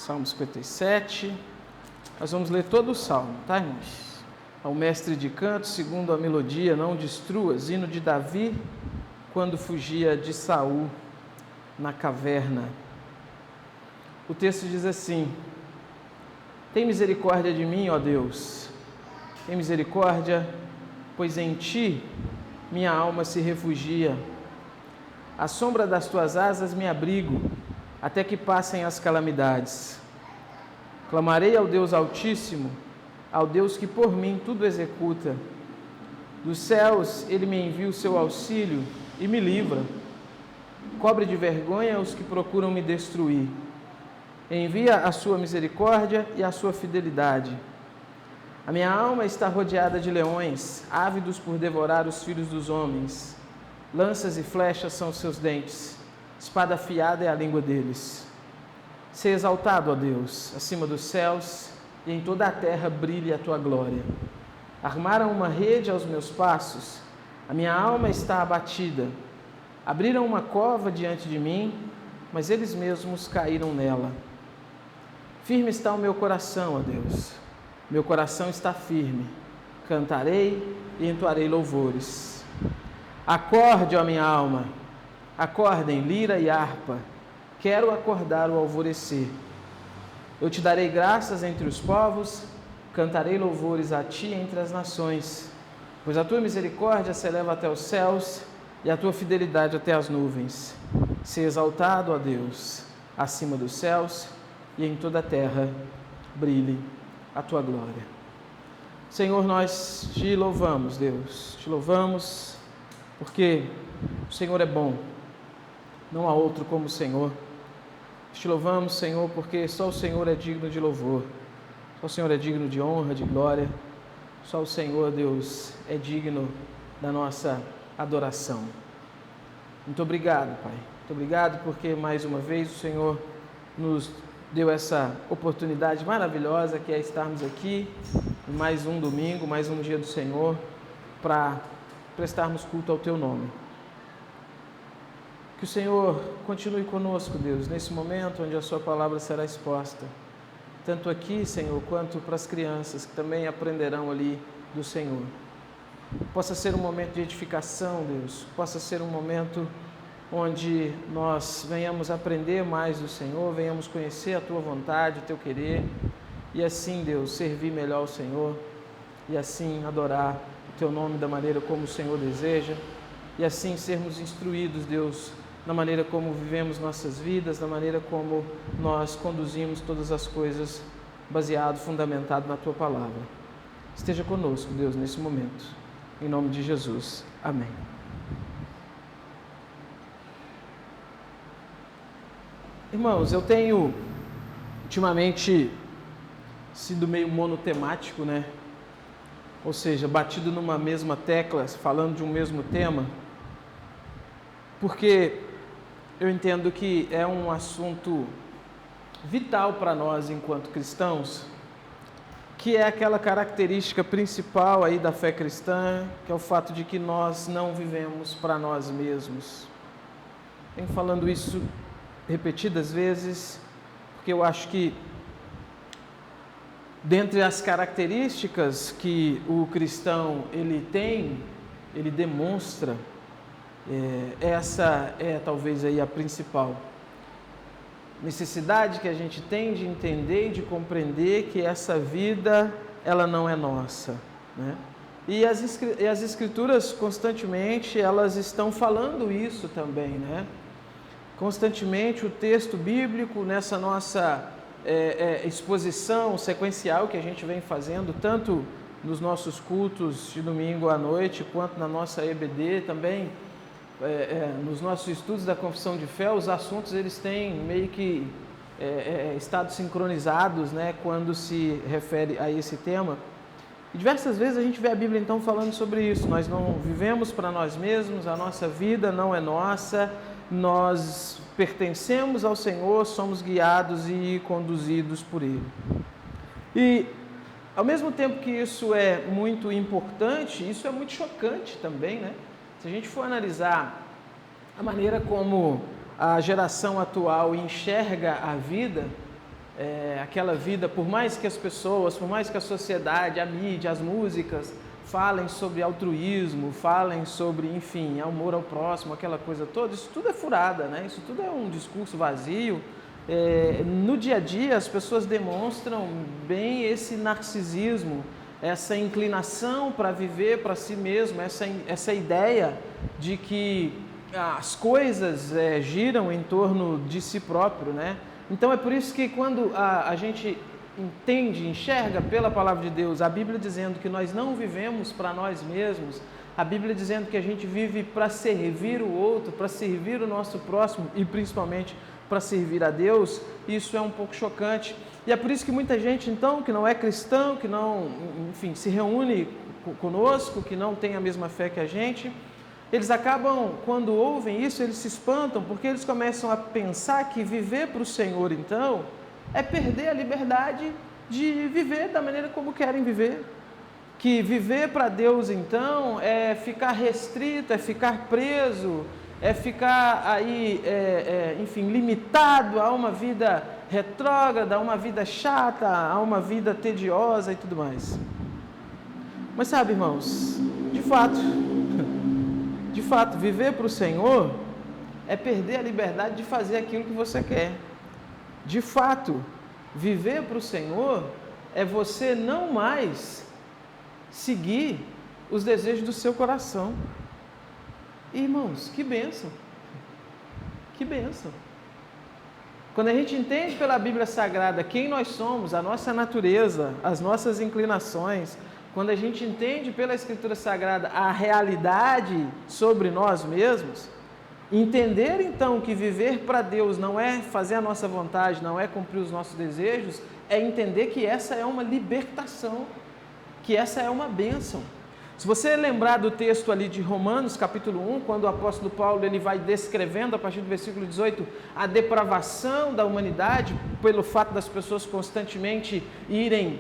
Salmo 57. Nós vamos ler todo o Salmo, tá, irmãos? Ao mestre de canto, segundo a melodia, não destruas, hino de Davi, quando fugia de Saul na caverna. O texto diz assim: tem misericórdia de mim, ó Deus, tem misericórdia, pois em ti minha alma se refugia. À sombra das tuas asas me abrigo, até que passem as calamidades. Clamarei ao Deus Altíssimo, ao Deus que por mim tudo executa. Dos céus ele me envia o seu auxílio e me livra. Cobre de vergonha os que procuram me destruir. Envia a sua misericórdia e a sua fidelidade. A minha alma está rodeada de leões, ávidos por devorar os filhos dos homens. Lanças e flechas são os seus dentes, espada afiada é a língua deles. Seja exaltado, ó Deus, acima dos céus, e em toda a terra brilhe a tua glória. Armaram uma rede aos meus passos, a minha alma está abatida. Abriram uma cova diante de mim, mas eles mesmos caíram nela. Firme está o meu coração, ó Deus, meu coração está firme. Cantarei e entoarei louvores. Acorde, ó minha alma, acordem lira e harpa, quero acordar o alvorecer. Eu te darei graças entre os povos, cantarei louvores a ti entre as nações, pois a tua misericórdia se eleva até os céus e a tua fidelidade até as nuvens. Seja exaltado, ó Deus, acima dos céus, e em toda a terra brilhe a tua glória. Senhor, nós te louvamos, Deus, te louvamos, porque o Senhor é bom, não há outro como o Senhor. Te louvamos, Senhor, porque só o Senhor é digno de louvor, só o Senhor é digno de honra, de glória, só o Senhor, Deus, é digno da nossa adoração. Muito obrigado, Pai, muito obrigado porque mais uma vez o Senhor nos deu essa oportunidade maravilhosa que é estarmos aqui em mais um domingo, mais um dia do Senhor, para prestarmos culto ao Teu nome. Que o Senhor continue conosco, Deus, nesse momento onde a Sua palavra será exposta, tanto aqui, Senhor, quanto para as crianças que também aprenderão ali do Senhor. Possa ser um momento de edificação, Deus, possa ser um momento onde nós venhamos aprender mais do Senhor, venhamos conhecer a Tua vontade, o Teu querer, e assim, Deus, servir melhor ao Senhor, e assim adorar o Teu nome da maneira como o Senhor deseja, e assim sermos instruídos, Deus, na maneira como vivemos nossas vidas, na maneira como nós conduzimos todas as coisas baseado, fundamentado na Tua palavra. Esteja conosco, Deus, nesse momento. Em nome de Jesus. Amém. Irmãos, eu tenho ultimamente sido meio monotemático, né? Ou seja, batido numa mesma tecla, falando de um mesmo tema, porque eu entendo que é um assunto vital para nós enquanto cristãos, que é aquela característica principal aí da fé cristã, que é o fato de que nós não vivemos para nós mesmos. Venho falando isso repetidas vezes, porque eu acho que dentre as características que o cristão ele tem, ele demonstra, essa é talvez aí a principal necessidade que a gente tem de entender e de compreender que essa vida, ela não é nossa, né? E as escrituras constantemente, elas estão falando isso também, né? Constantemente o texto bíblico, nessa nossa exposição sequencial que a gente vem fazendo, tanto nos nossos cultos de domingo à noite, quanto na nossa EBD também, nos nossos estudos da confissão de fé, os assuntos eles têm meio que estado sincronizados, né, quando se refere a esse tema. E diversas vezes a gente vê a Bíblia então falando sobre isso. Nós não vivemos para nós mesmos, a nossa vida não é nossa, nós pertencemos ao Senhor, somos guiados e conduzidos por Ele. E ao mesmo tempo que isso é muito importante, isso é muito chocante também, né? Se a gente for analisar a maneira como a geração atual enxerga a vida, aquela vida, por mais que as pessoas, por mais que a sociedade, a mídia, as músicas falem sobre altruísmo, falem sobre, enfim, amor ao próximo, aquela coisa toda, isso tudo é furada, né? Isso tudo é um discurso vazio. No dia a dia, as pessoas demonstram bem esse narcisismo, essa inclinação para viver para si mesmo, essa ideia de que as coisas giram em torno de si próprio, né? Então é por isso que quando a gente entende, enxerga pela palavra de Deus, a Bíblia dizendo que nós não vivemos para nós mesmos, a Bíblia dizendo que a gente vive para servir o outro, para servir o nosso próximo e principalmente para servir a Deus, isso é um pouco chocante. E é por isso que muita gente, então, que não é cristão, que não, enfim, se reúne conosco, que não tem a mesma fé que a gente, eles acabam, quando ouvem isso, eles se espantam, porque eles começam a pensar que viver para o Senhor, então, é perder a liberdade de viver da maneira como querem viver. Que viver para Deus, então, é ficar restrito, é ficar preso, é ficar aí, enfim, limitado a uma vida retrógrada, a uma vida chata, a uma vida tediosa e tudo mais. Mas sabe, irmãos, de fato, viver para o Senhor é perder a liberdade de fazer aquilo que você quer. De fato, viver para o Senhor é você não mais seguir os desejos do seu coração. Irmãos, que bênção! Que bênção! Quando a gente entende pela Bíblia Sagrada quem nós somos, a nossa natureza, as nossas inclinações, quando a gente entende pela Escritura Sagrada a realidade sobre nós mesmos, entender então que viver para Deus não é fazer a nossa vontade, não é cumprir os nossos desejos, é entender que essa é uma libertação, que essa é uma bênção. Se você lembrar do texto ali de Romanos, capítulo 1, quando o apóstolo Paulo ele vai descrevendo, a partir do versículo 18, a depravação da humanidade, pelo fato das pessoas constantemente irem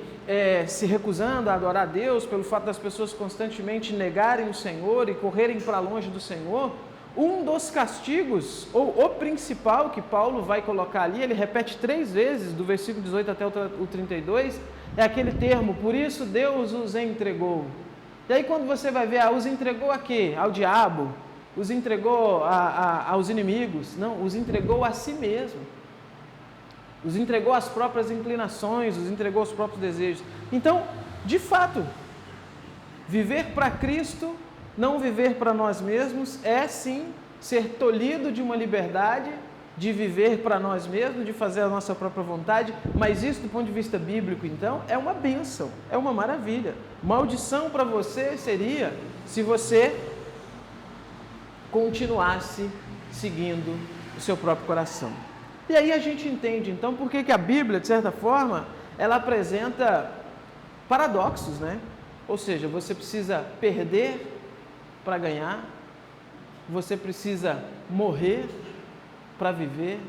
se recusando a adorar a Deus, pelo fato das pessoas constantemente negarem o Senhor e correrem para longe do Senhor, um dos castigos, ou o principal que Paulo vai colocar ali, ele repete 3 vezes, do versículo 18 até o 32, é aquele termo, por isso Deus os entregou. E aí quando você vai ver, os entregou a quê? Ao diabo? Os entregou aos inimigos? Não, os entregou a si mesmo. Os entregou às próprias inclinações, os entregou aos próprios desejos. Então, de fato, viver para Cristo, não viver para nós mesmos, é sim ser tolhido de uma liberdade de viver para nós mesmos, de fazer a nossa própria vontade, mas isso do ponto de vista bíblico, então, é uma bênção, é uma maravilha. Maldição para você seria se você continuasse seguindo o seu próprio coração. E aí a gente entende, então, por que a Bíblia, de certa forma, ela apresenta paradoxos, né? Ou seja, você precisa perder para ganhar, você precisa morrer para viver,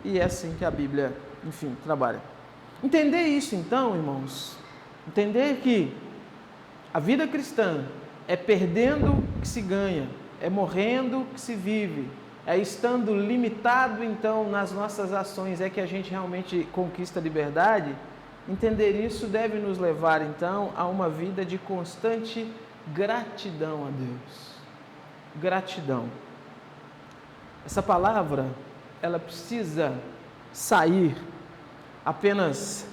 e é assim que a Bíblia, enfim, trabalha. Entender isso então, irmãos, entender que a vida cristã é perdendo que se ganha, é morrendo que se vive, é estando limitado então nas nossas ações, é que a gente realmente conquista a liberdade. Entender isso deve nos levar então a uma vida de constante gratidão a Deus. Gratidão. Essa palavra, ela precisa sair apenas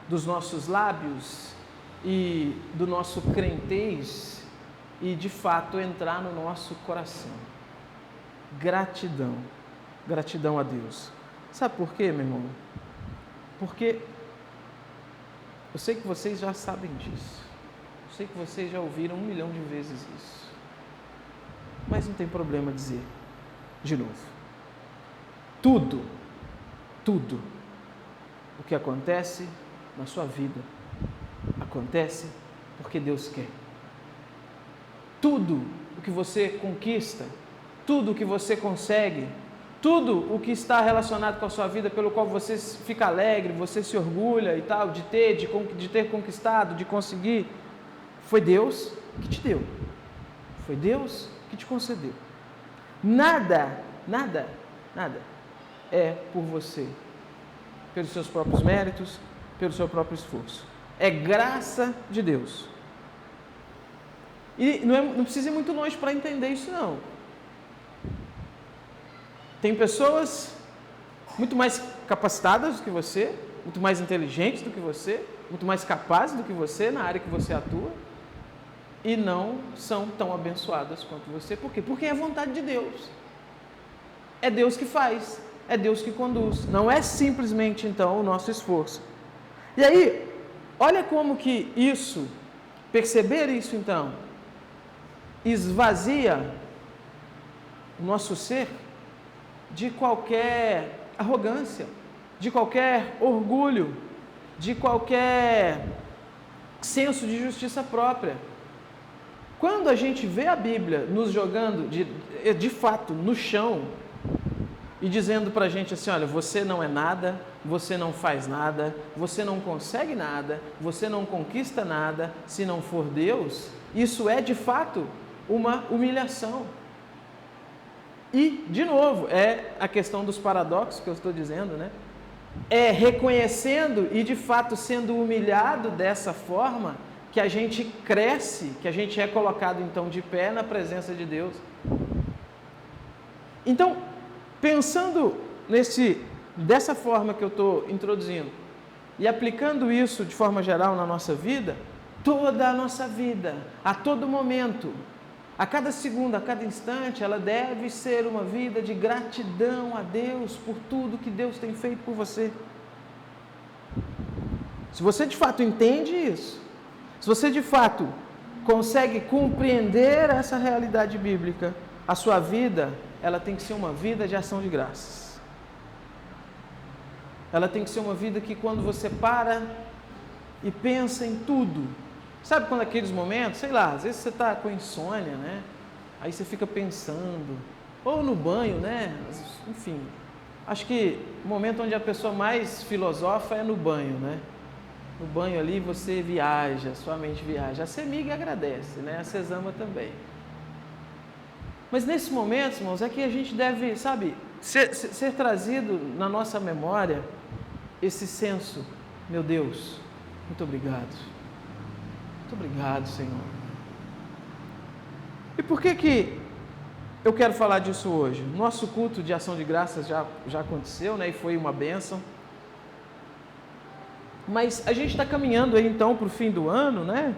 dos nossos lábios e do nosso crentez e de fato entrar no nosso coração. Gratidão. Gratidão a Deus. Sabe por quê, meu irmão? Porque eu sei que vocês já sabem disso. Eu sei que vocês já ouviram 1 milhão de vezes isso. Mas não tem problema dizer de novo. Tudo o que acontece na sua vida acontece porque Deus quer. Tudo o que você conquista, tudo o que você consegue, tudo o que está relacionado com a sua vida, pelo qual você fica alegre, você se orgulha e tal, de ter conquistado, de conseguir, foi Deus que te deu. Foi Deus que te concedeu. Nada é por você. pelos seus próprios méritos, pelo seu próprio esforço. É graça de Deus. E não precisa ir muito longe para entender isso, não. Tem pessoas muito mais capacitadas do que você, muito mais inteligentes do que você, muito mais capazes do que você na área que você atua, e não são tão abençoadas quanto você. Por quê? Porque é a vontade de Deus. É Deus que faz, é Deus que conduz. Não é simplesmente, então, o nosso esforço. E aí, olha como que isso, perceber isso, então, esvazia o nosso ser de qualquer arrogância, de qualquer orgulho, de qualquer senso de justiça própria. Quando a gente vê a Bíblia nos jogando de fato no chão e dizendo para a gente assim, olha, você não é nada, você não faz nada, você não consegue nada, você não conquista nada se não for Deus, isso é de fato uma humilhação. E, de novo, é a questão dos paradoxos que eu estou dizendo, né? É reconhecendo e, de fato, sendo humilhado dessa forma que a gente cresce, que a gente é colocado, então, de pé na presença de Deus. Então, pensando dessa forma que eu estou introduzindo e aplicando isso de forma geral na nossa vida, toda a nossa vida, a todo momento, a cada segundo, a cada instante, ela deve ser uma vida de gratidão a Deus por tudo que Deus tem feito por você. Se você de fato entende isso, se você de fato consegue compreender essa realidade bíblica, a sua vida, ela tem que ser uma vida de ação de graças. Ela tem que ser uma vida que quando você para e pensa em tudo, sabe quando aqueles momentos, sei lá, às vezes você está com insônia, né? Aí você fica pensando, ou no banho, né? Enfim, acho que o momento onde a pessoa mais filosofa é no banho, né? No banho ali você viaja, sua mente viaja. A Semig agradece, né? A Sesama também. Mas nesses momentos, irmãos, é que a gente deve, sabe, ser trazido na nossa memória esse senso, meu Deus, muito obrigado. Muito obrigado, Senhor. E por que eu quero falar disso hoje? Nosso culto de ação de graças já aconteceu, né? E foi uma bênção. Mas a gente está caminhando aí então para o fim do ano, né?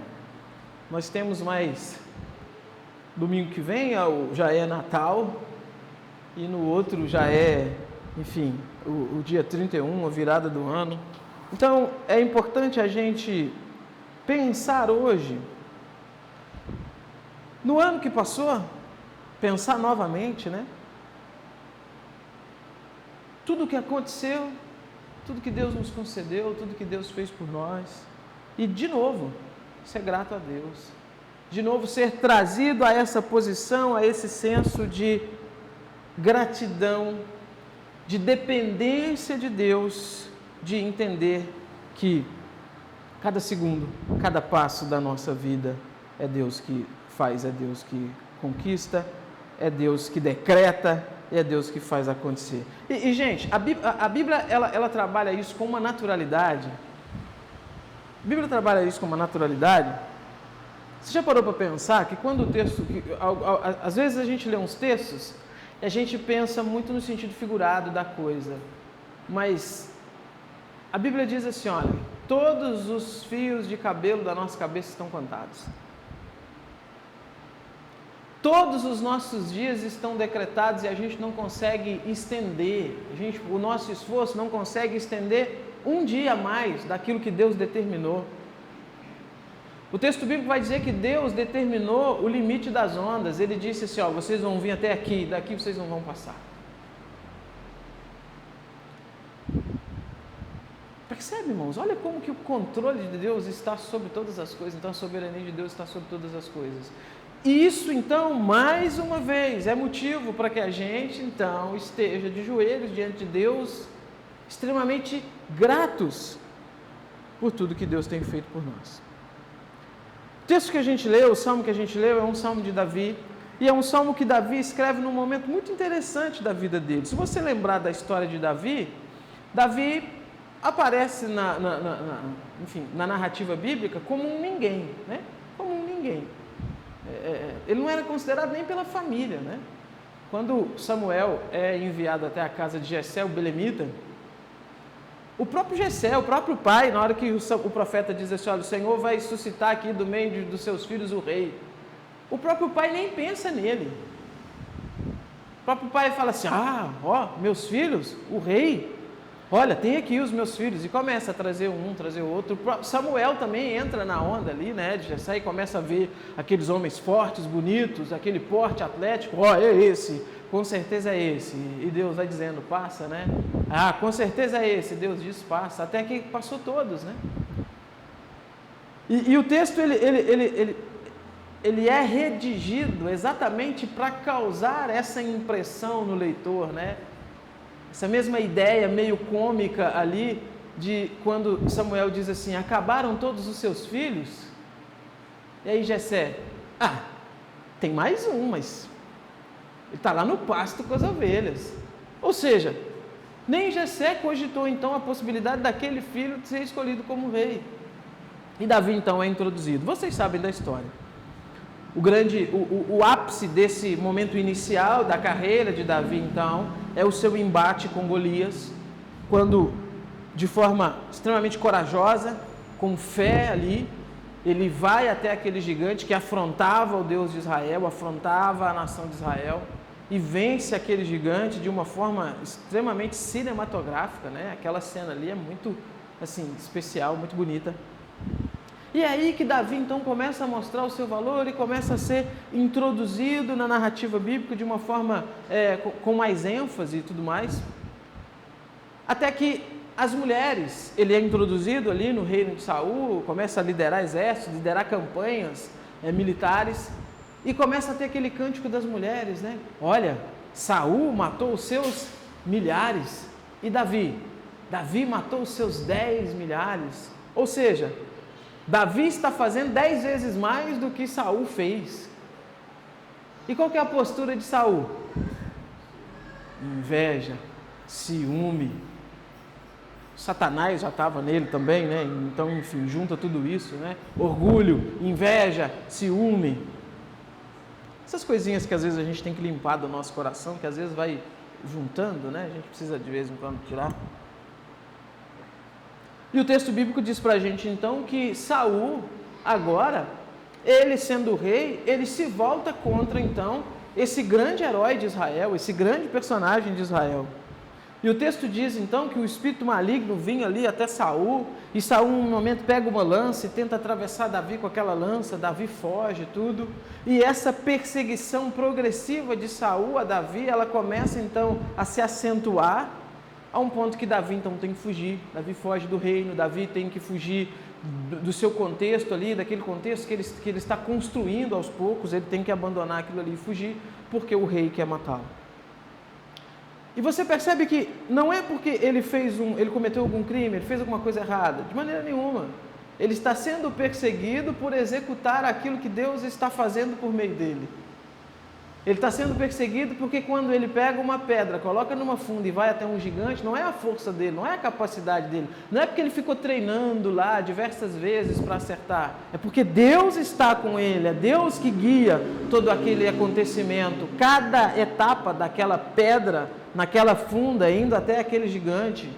Nós temos mais domingo que vem, já é Natal, e no outro já é, enfim, o dia 31, a virada do ano. Então é importante a gente pensar hoje, no ano que passou, pensar novamente, né? Tudo o que aconteceu, tudo que Deus nos concedeu, tudo que Deus fez por nós. E, de novo, ser grato a Deus. De novo, ser trazido a essa posição, a esse senso de gratidão, de dependência de Deus, de entender que cada segundo, cada passo da nossa vida é Deus que faz, é Deus que conquista, é Deus que decreta, e é Deus que faz acontecer. E gente, a Bíblia ela trabalha isso com uma naturalidade. A Bíblia trabalha isso com uma naturalidade. Você já parou para pensar que quando o texto... às vezes a gente lê uns textos e a gente pensa muito no sentido figurado da coisa. Mas a Bíblia diz assim, olha, todos os fios de cabelo da nossa cabeça estão contados. Todos os nossos dias estão decretados e a gente não consegue estender, o nosso esforço não consegue estender um dia a mais daquilo que Deus determinou. O texto bíblico vai dizer que Deus determinou o limite das ondas. Ele disse assim, ó, vocês vão vir até aqui, daqui vocês não vão passar. Percebe, irmãos? Olha como que o controle de Deus está sobre todas as coisas. Então a soberania de Deus está sobre todas as coisas. Isso, então, mais uma vez, é motivo para que a gente, então, esteja de joelhos diante de Deus, extremamente gratos por tudo que Deus tem feito por nós. O texto que a gente leu, o salmo que a gente leu, é um salmo de Davi, e é um salmo que Davi escreve num momento muito interessante da vida dele. Se você lembrar da história de Davi, aparece enfim, na narrativa bíblica como um ninguém, né? Como um ninguém. Ele não era considerado nem pela família, né? Quando Samuel é enviado até a casa de Jessé, o belemita, o próprio Jessé, o próprio pai, na hora que o profeta diz assim, olha, o Senhor vai suscitar aqui do meio dos seus filhos o rei, o próprio pai nem pensa nele. O próprio pai fala assim, meus filhos, o rei, olha, tem aqui os meus filhos, e começa a trazer um, trazer outro. O próprio Samuel também entra na onda ali, né, de Jessé, e começa a ver aqueles homens fortes, bonitos, aquele porte atlético, é esse, com certeza é esse, e Deus vai dizendo, passa, né, com certeza é esse, Deus diz, passa, até que passou todos, né. E o texto, ele é redigido exatamente para causar essa impressão no leitor, né, essa mesma ideia meio cômica ali, de quando Samuel diz assim, acabaram todos os seus filhos? E aí Jessé, tem mais um, mas ele está lá no pasto com as ovelhas. Ou seja, nem Jessé cogitou então a possibilidade daquele filho ser escolhido como rei. E Davi então é introduzido. Vocês sabem da história. O ápice desse momento inicial da carreira de Davi, então, é o seu embate com Golias, quando, de forma extremamente corajosa, com fé ali, ele vai até aquele gigante que afrontava o Deus de Israel, afrontava a nação de Israel, e vence aquele gigante de uma forma extremamente cinematográfica, né? Aquela cena ali é muito, assim, especial, muito bonita. E é aí que Davi então começa a mostrar o seu valor e começa a ser introduzido na narrativa bíblica de uma forma com mais ênfase e tudo mais. Até que as mulheres, ele é introduzido ali no reino de Saul, começa a liderar exércitos, liderar campanhas militares, e começa a ter aquele cântico das mulheres, né? Olha, Saul matou os seus milhares, e Davi matou os seus 10 milhares, ou seja, Davi está fazendo 10 vezes mais do que Saul fez. E qual que é a postura de Saul? Inveja, ciúme. Satanás já estava nele também, né? Então, enfim, junta tudo isso, né? Orgulho, inveja, ciúme. Essas coisinhas que às vezes a gente tem que limpar do nosso coração, que às vezes vai juntando, né? A gente precisa de vez em quando tirar. E o texto bíblico diz para a gente então que Saul, agora, ele sendo rei, ele se volta contra então esse grande herói de Israel, esse grande personagem de Israel. E o texto diz então que o espírito maligno vinha ali até Saul, e Saul em um momento pega uma lança e tenta atravessar Davi com aquela lança, Davi foge, tudo. E essa perseguição progressiva de Saul a Davi, ela começa então a se acentuar, a um ponto que Davi então tem que fugir. Davi foge do reino, Davi tem que fugir do seu contexto ali, daquele contexto que ele está construindo aos poucos, ele tem que abandonar aquilo ali e fugir, porque o rei quer matá-lo. E você percebe que não é porque ele cometeu algum crime, ele fez alguma coisa errada, de maneira nenhuma. Ele está sendo perseguido por executar aquilo que Deus está fazendo por meio dele. Ele está sendo perseguido porque quando ele pega uma pedra, coloca numa funda e vai até um gigante, não é a força dele, não é a capacidade dele, não é porque ele ficou treinando lá diversas vezes para acertar, é porque Deus está com ele, é Deus que guia todo aquele acontecimento, cada etapa daquela pedra, naquela funda, indo até aquele gigante.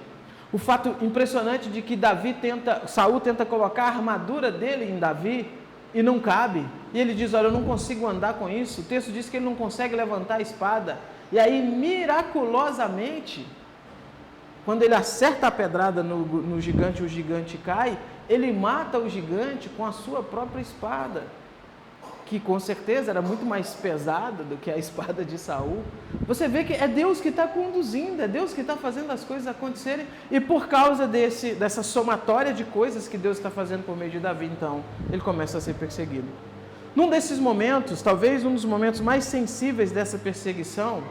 O fato impressionante de que Saul tenta colocar a armadura dele em Davi, e não cabe, e ele diz, olha, eu não consigo andar com isso. O texto diz que ele não consegue levantar a espada, e aí miraculosamente, quando ele acerta a pedrada no gigante, o gigante cai, ele mata o gigante com a sua própria espada, que com certeza era muito mais pesada do que a espada de Saul. Você vê que é Deus que está conduzindo, é Deus que está fazendo as coisas acontecerem, e por causa dessa somatória de coisas que Deus está fazendo por meio de Davi, então, ele começa a ser perseguido. Num desses momentos, talvez um dos momentos mais sensíveis dessa perseguição,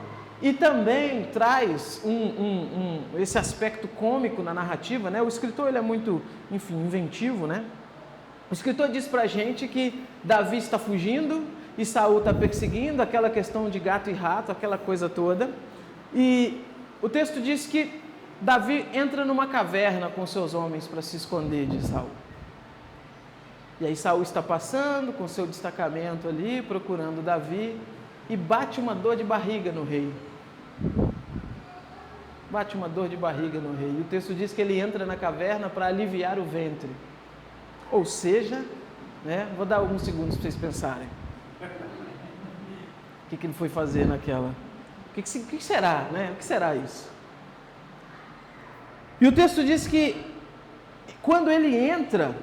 e também traz esse aspecto cômico na narrativa, né? O escritor ele é muito, enfim, inventivo, né? O escritor diz para a gente que Davi está fugindo e Saul está perseguindo, aquela questão de gato e rato, aquela coisa toda. E o texto diz que Davi entra numa caverna com seus homens para se esconder de Saul. E aí Saul está passando com seu destacamento ali, procurando Davi, e bate uma dor de barriga no rei. Bate uma dor de barriga no rei. E o texto diz que ele entra na caverna para aliviar o ventre. Ou seja, vou dar alguns segundos para vocês pensarem. O que ele foi fazer naquela? O que será, O que será isso? E o texto diz que quando ele entra,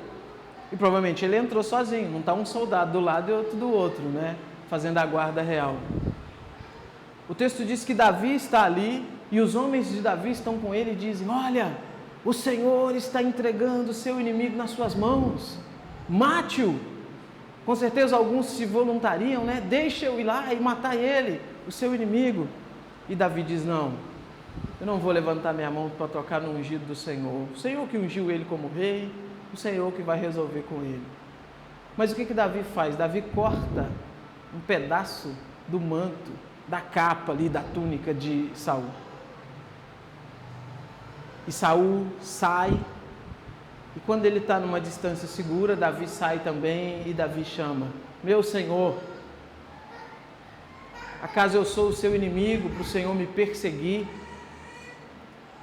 e provavelmente ele entrou sozinho, não está um soldado do lado e outro do outro, fazendo a guarda real. O texto diz que Davi está ali e os homens de Davi estão com ele e dizem: olha, o Senhor está entregando o seu inimigo nas suas mãos, mate-o. Com certeza alguns se voluntariam, deixa eu ir lá e matar ele, o seu inimigo. E Davi diz: não, eu não vou levantar minha mão para tocar no ungido do Senhor. O Senhor que ungiu ele como rei, o Senhor que vai resolver com ele. Mas o que Davi faz? Davi corta um pedaço do manto, da capa ali, da túnica de Saul. E Saul sai, e quando ele está numa distância segura, Davi sai também, e Davi chama: meu Senhor, acaso eu sou o seu inimigo para o Senhor me perseguir?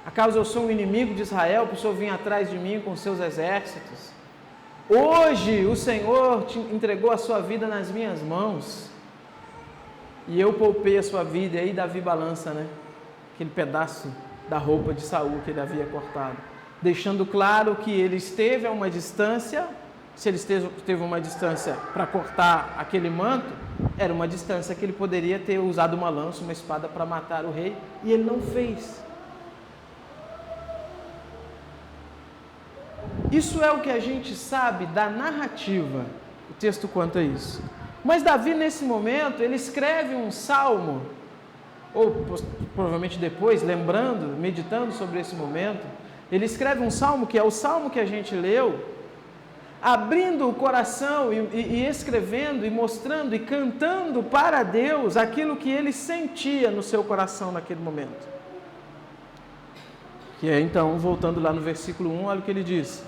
Acaso eu sou um inimigo de Israel para o Senhor vir atrás de mim com seus exércitos? Hoje o Senhor te entregou a sua vida nas minhas mãos, e eu poupei a sua vida. E aí Davi balança, aquele pedaço da roupa de Saul que ele havia cortado, deixando claro que ele esteve a uma distância. Se ele esteve a uma distância para cortar aquele manto, era uma distância que ele poderia ter usado uma lança, uma espada para matar o rei, e ele não fez. Isso é o que a gente sabe da narrativa, o texto conta isso. Mas Davi, nesse momento, ele escreve um salmo, ou provavelmente depois, lembrando, meditando sobre esse momento, ele escreve um salmo, que é o salmo que a gente leu, abrindo o coração e escrevendo, e mostrando, e cantando para Deus aquilo que ele sentia no seu coração naquele momento. Que é, então, voltando lá no versículo 1, olha o que ele diz: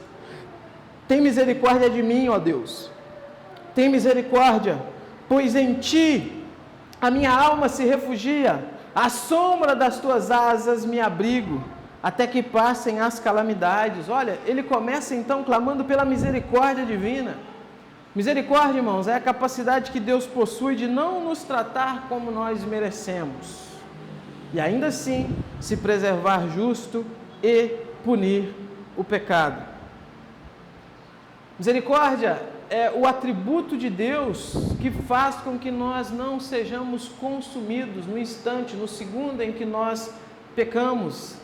tem misericórdia de mim, ó Deus, tem misericórdia, pois em ti a minha alma se refugia, à sombra das tuas asas me abrigo, até que passem as calamidades. Olha, ele começa então clamando pela misericórdia divina. Misericórdia, irmãos, é a capacidade que Deus possui de não nos tratar como nós merecemos, e ainda assim se preservar justo e punir o pecado. Misericórdia é o atributo de Deus que faz com que nós não sejamos consumidos no instante, no segundo em que nós pecamos,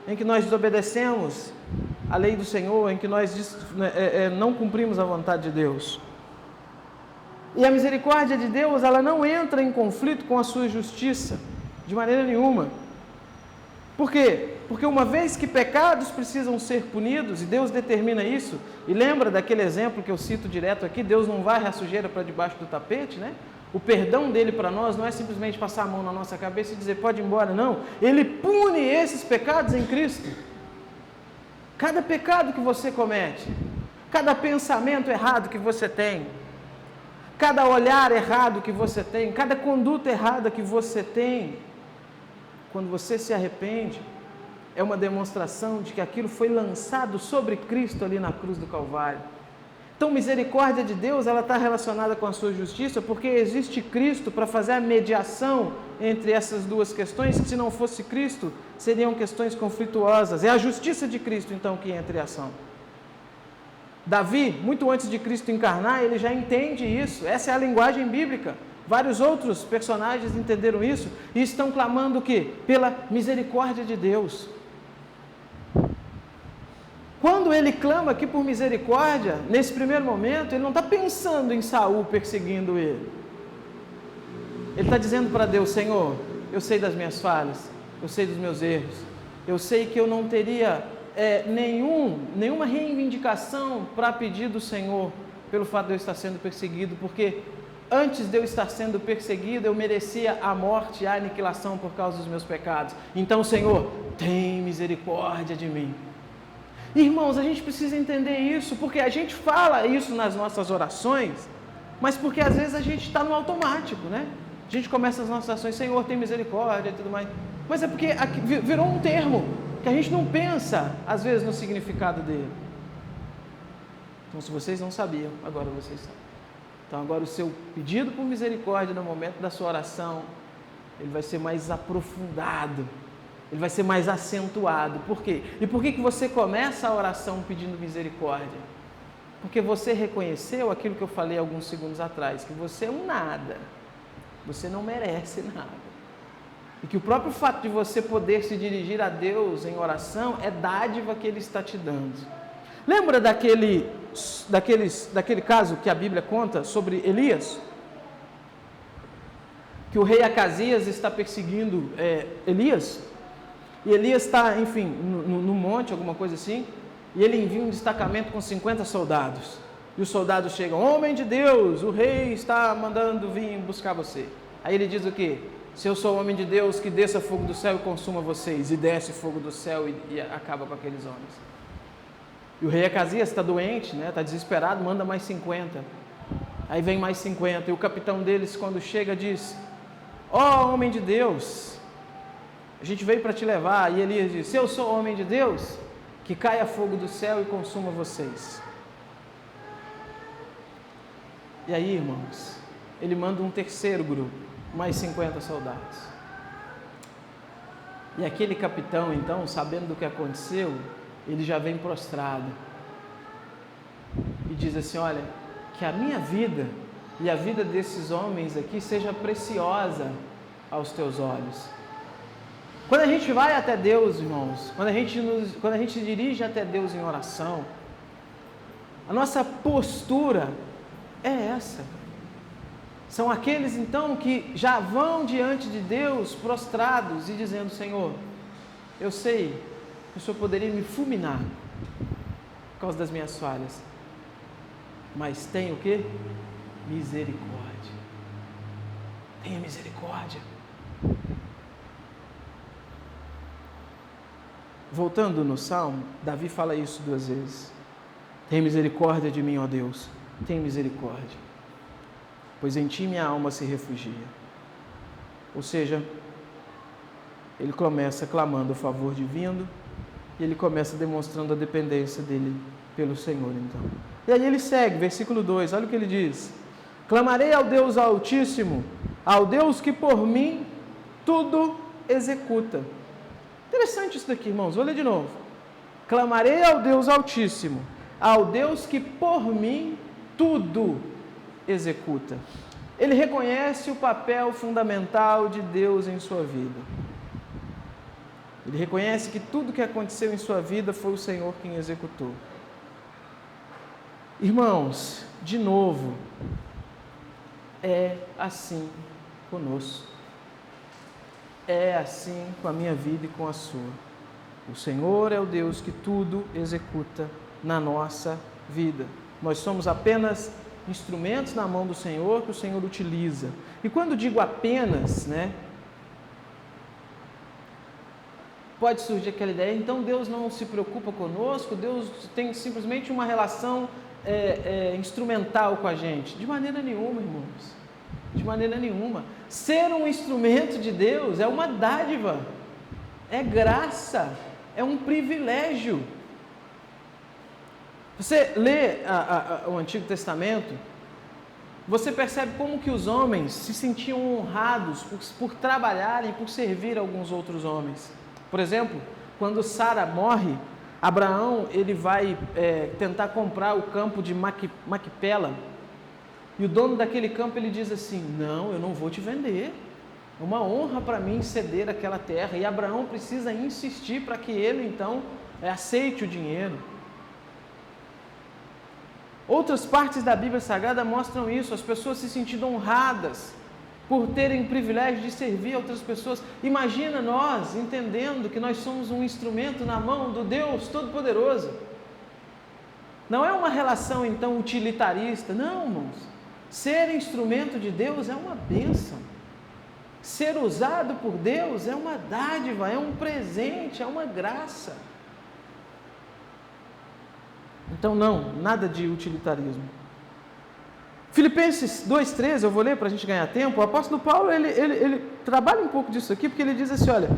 em que nós desobedecemos a lei do Senhor, em que nós não cumprimos a vontade de Deus. E a misericórdia de Deus, ela não entra em conflito com a sua justiça, de maneira nenhuma. Por quê? Porque uma vez que pecados precisam ser punidos, e Deus determina isso, e lembra daquele exemplo que eu cito direto aqui, Deus não varre a sujeira para debaixo do tapete, O perdão dele para nós não é simplesmente passar a mão na nossa cabeça e dizer pode ir embora, não. Ele pune esses pecados em Cristo. Cada pecado que você comete, cada pensamento errado que você tem, cada olhar errado que você tem, cada conduta errada que você tem, quando você se arrepende, é uma demonstração de que aquilo foi lançado sobre Cristo ali na cruz do Calvário. Então, misericórdia de Deus, ela está relacionada com a sua justiça, porque existe Cristo para fazer a mediação entre essas duas questões, que se não fosse Cristo, seriam questões conflituosas. É a justiça de Cristo, então, que entra em ação. Davi, muito antes de Cristo encarnar, ele já entende isso. Essa é a linguagem bíblica. Vários outros personagens entenderam isso e estão clamando o quê? Pela misericórdia de Deus. Quando ele clama aqui por misericórdia, nesse primeiro momento, ele não está pensando em Saul perseguindo ele. Ele está dizendo para Deus: Senhor, eu sei das minhas falhas, eu sei dos meus erros, eu sei que eu não teria nenhuma reivindicação para pedir do Senhor pelo fato de eu estar sendo perseguido, porque antes de eu estar sendo perseguido, eu merecia a morte e a aniquilação por causa dos meus pecados. Então, Senhor, tem misericórdia de mim. Irmãos, a gente precisa entender isso, porque a gente fala isso nas nossas orações, mas porque às vezes a gente está no automático, né? A gente começa as nossas orações, Senhor, tem misericórdia e tudo mais. Mas é porque virou um termo que a gente não pensa, às vezes, no significado dele. Então, se vocês não sabiam, agora vocês sabem. Então, agora o seu pedido por misericórdia no momento da sua oração, ele vai ser mais aprofundado, ele vai ser mais acentuado. Por quê? E por que você começa a oração pedindo misericórdia? Porque você reconheceu aquilo que eu falei alguns segundos atrás, que você é um nada, você não merece nada. E que o próprio fato de você poder se dirigir a Deus em oração é dádiva que Ele está te dando. Lembra daquele caso que a Bíblia conta sobre Elias? Que o rei Acasias está perseguindo Elias? E Elias está, enfim, no monte, alguma coisa assim, e ele envia um destacamento com 50 soldados. E os soldados chegam, homem de Deus, o rei está mandando vir buscar você. Aí ele diz o quê? Se eu sou homem de Deus, que desça fogo do céu e consuma vocês. E desce fogo do céu e acaba com aqueles homens. E o rei Acasias está doente, né? Está desesperado, manda mais 50. Aí vem mais 50. E o capitão deles, quando chega, diz, homem de Deus, a gente veio para te levar. E Elias diz, se eu sou homem de Deus, que caia fogo do céu e consuma vocês. E aí, irmãos, ele manda um terceiro grupo, mais 50 soldados. E aquele capitão, então, sabendo do que aconteceu, ele já vem prostrado e diz assim, olha, que a minha vida e a vida desses homens aqui seja preciosa aos teus olhos. Quando a gente vai até Deus, irmãos, quando a gente se dirige até Deus em oração, a nossa postura é essa. São aqueles então que já vão diante de Deus prostrados e dizendo, Senhor, eu sei que o Senhor poderia me fulminar por causa das minhas falhas, mas tem o quê? Misericórdia. Tenha misericórdia. Voltando no Salmo, Davi fala isso 2 vezes. Tem misericórdia de mim, ó Deus, tem misericórdia, pois em ti minha alma se refugia. Ou seja, ele começa clamando o favor divino, e ele começa demonstrando a dependência dele pelo Senhor, então. E aí ele segue, versículo 2, olha o que ele diz. Clamarei ao Deus Altíssimo, ao Deus que por mim tudo executa. Interessante isso daqui, irmãos, vou ler de novo. Clamarei ao Deus Altíssimo, ao Deus que por mim tudo executa. Ele reconhece o papel fundamental de Deus em sua vida. Ele reconhece que tudo que aconteceu em sua vida foi o Senhor quem executou. Irmãos, de novo, é assim conosco. É assim com a minha vida e com a sua. O Senhor é o Deus que tudo executa na nossa vida. Nós somos apenas instrumentos na mão do Senhor que o Senhor utiliza. E quando digo apenas, né? Pode surgir aquela ideia, então Deus não se preocupa conosco, Deus tem simplesmente uma relação instrumental com a gente. De maneira nenhuma, irmãos. De maneira nenhuma. Ser um instrumento de Deus é uma dádiva, é graça, é um privilégio. Você lê o Antigo Testamento, você percebe como que os homens se sentiam honrados por trabalharem, por servir alguns outros homens. Por exemplo, quando Sara morre, Abraão ele vai tentar comprar o campo de Maquipela. E o dono daquele campo ele diz assim, não, eu não vou te vender. É uma honra para mim ceder aquela terra. E Abraão precisa insistir para que ele então aceite o dinheiro. Outras partes da Bíblia Sagrada mostram isso, as pessoas se sentindo honradas por terem o privilégio de servir a outras pessoas. Imagina nós entendendo que nós somos um instrumento na mão do Deus Todo-Poderoso. Não é uma relação então utilitarista, não, irmãos. Ser instrumento de Deus é uma bênção. Ser usado por Deus é uma dádiva, é um presente, é uma graça. Então não, nada de utilitarismo. Filipenses 2,13, eu vou ler para a gente ganhar tempo. O apóstolo Paulo, ele trabalha um pouco disso aqui, porque ele diz assim, olha,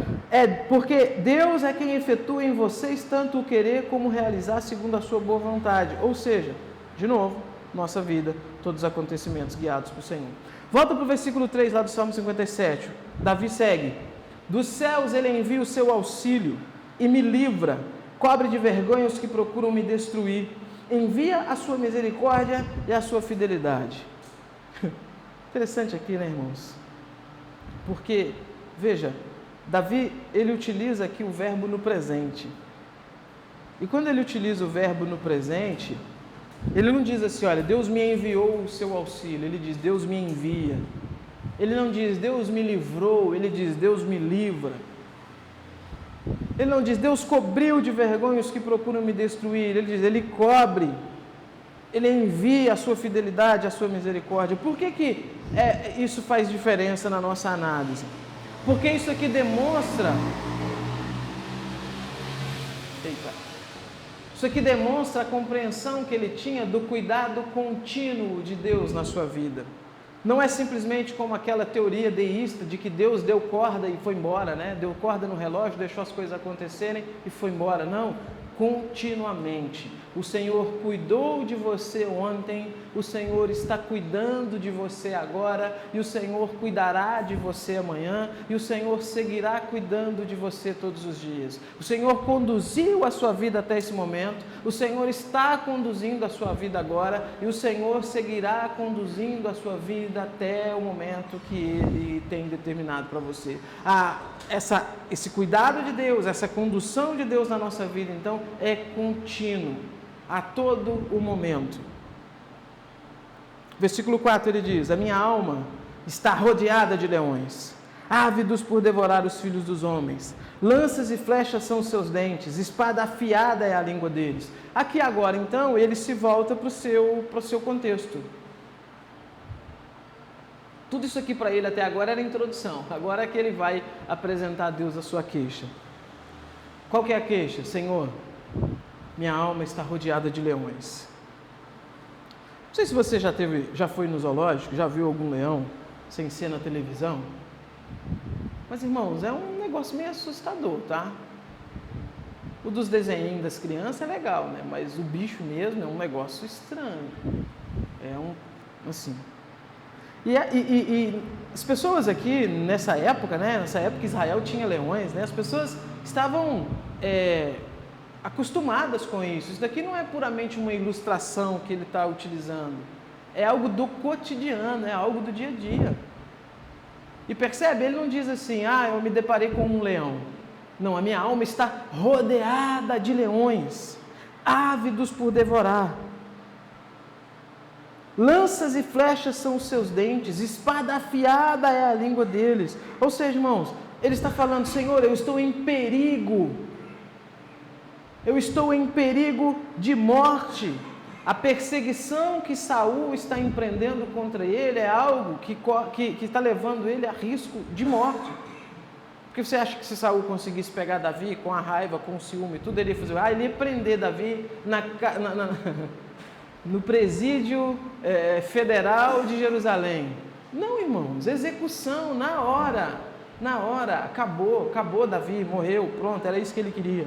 porque Deus é quem efetua em vocês tanto o querer como realizar segundo a sua boa vontade. Ou seja, de novo, nossa vida, todos os acontecimentos guiados por Senhor. Volta para o versículo 3 lá do Salmo 57. Davi segue. Dos céus ele envia o seu auxílio e me livra, cobre de vergonha os que procuram me destruir. Envia a sua misericórdia e a sua fidelidade. Interessante aqui, né, irmãos? Porque, veja, Davi, ele utiliza aqui o verbo no presente. E quando ele utiliza o verbo no presente, ele não diz assim, olha, Deus me enviou o seu auxílio. Ele diz, Deus me envia. Ele não diz, Deus me livrou. Ele diz, Deus me livra. Ele não diz, Deus cobriu de vergonha os que procuram me destruir. Ele diz, Ele cobre. Ele envia a sua fidelidade, a sua misericórdia. Por que isso faz diferença na nossa análise? Porque isso aqui demonstra... Isso aqui demonstra a compreensão que ele tinha do cuidado contínuo de Deus na sua vida. Não é simplesmente como aquela teoria deísta de que Deus deu corda e foi embora, né? Deu corda no relógio, deixou as coisas acontecerem e foi embora. Não, continuamente. O Senhor cuidou de você ontem, o Senhor está cuidando de você agora, e o Senhor cuidará de você amanhã, e o Senhor seguirá cuidando de você todos os dias. O Senhor conduziu a sua vida até esse momento, o Senhor está conduzindo a sua vida agora, e o Senhor seguirá conduzindo a sua vida até o momento que Ele tem determinado para você. Esse cuidado de Deus, essa condução de Deus na nossa vida, então, é contínuo, a todo o momento. Versículo 4 ele diz, a minha alma está rodeada de leões, ávidos por devorar os filhos dos homens, lanças e flechas são os seus dentes, espada afiada é a língua deles. Aqui agora então ele se volta para o seu contexto. Tudo isso aqui para ele até agora era a introdução, agora é que ele vai apresentar a Deus a sua queixa. Qual que é a queixa? Senhor, minha alma está rodeada de leões. Não sei se você já foi no zoológico, já viu algum leão sem ser na televisão. Mas, irmãos, é um negócio meio assustador, tá? O dos desenhinhos das crianças é legal, né? Mas o bicho mesmo é um negócio estranho. Assim. E as pessoas aqui, nessa época, né? Nessa época Israel tinha leões, né? As pessoas estavam... acostumadas com isso. Isso daqui não é puramente uma ilustração que ele está utilizando, é algo do cotidiano, é algo do dia a dia. E percebe, ele não diz assim, eu me deparei com um leão. Não, a minha alma está rodeada de leões, ávidos por devorar. Lanças e flechas são os seus dentes, espada afiada é a língua deles. Ou seja, irmãos, ele está falando, Senhor, eu estou em perigo. Eu estou em perigo de morte. A perseguição que Saul está empreendendo contra ele é algo que está levando ele a risco de morte. Porque você acha que se Saul conseguisse pegar Davi com a raiva, com o ciúme, tudo ele ia fazer? Ele ia prender Davi no presídio federal de Jerusalém. Não, irmãos, execução na hora, acabou Davi, morreu, pronto, era isso que ele queria.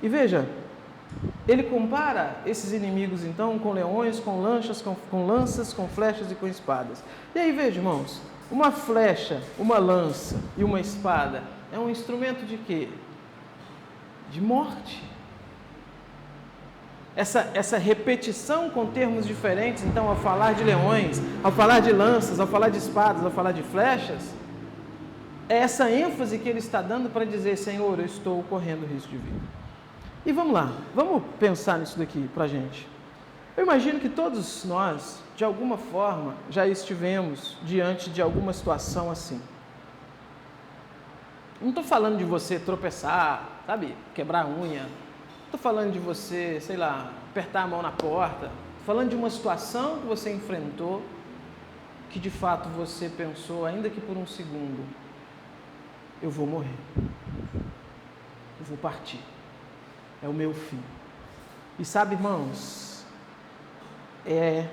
E veja, ele compara esses inimigos então com leões, com lanças, com flechas e com espadas. E aí veja, irmãos, uma flecha, uma lança e uma espada é um instrumento de quê? De morte. Essa repetição com termos diferentes, então, ao falar de leões, ao falar de lanças, ao falar de espadas, ao falar de flechas, é essa ênfase que ele está dando para dizer, Senhor, eu estou correndo risco de vida. E vamos lá, vamos pensar nisso daqui para a gente. Eu imagino que todos nós, de alguma forma, já estivemos diante de alguma situação assim. Não estou falando de você tropeçar, sabe, quebrar a unha. Estou falando de você, sei lá, apertar a mão na porta. Estou falando de uma situação que você enfrentou, que de fato você pensou, ainda que por um segundo, eu vou morrer, eu vou partir, é o meu fim. E sabe, irmãos, é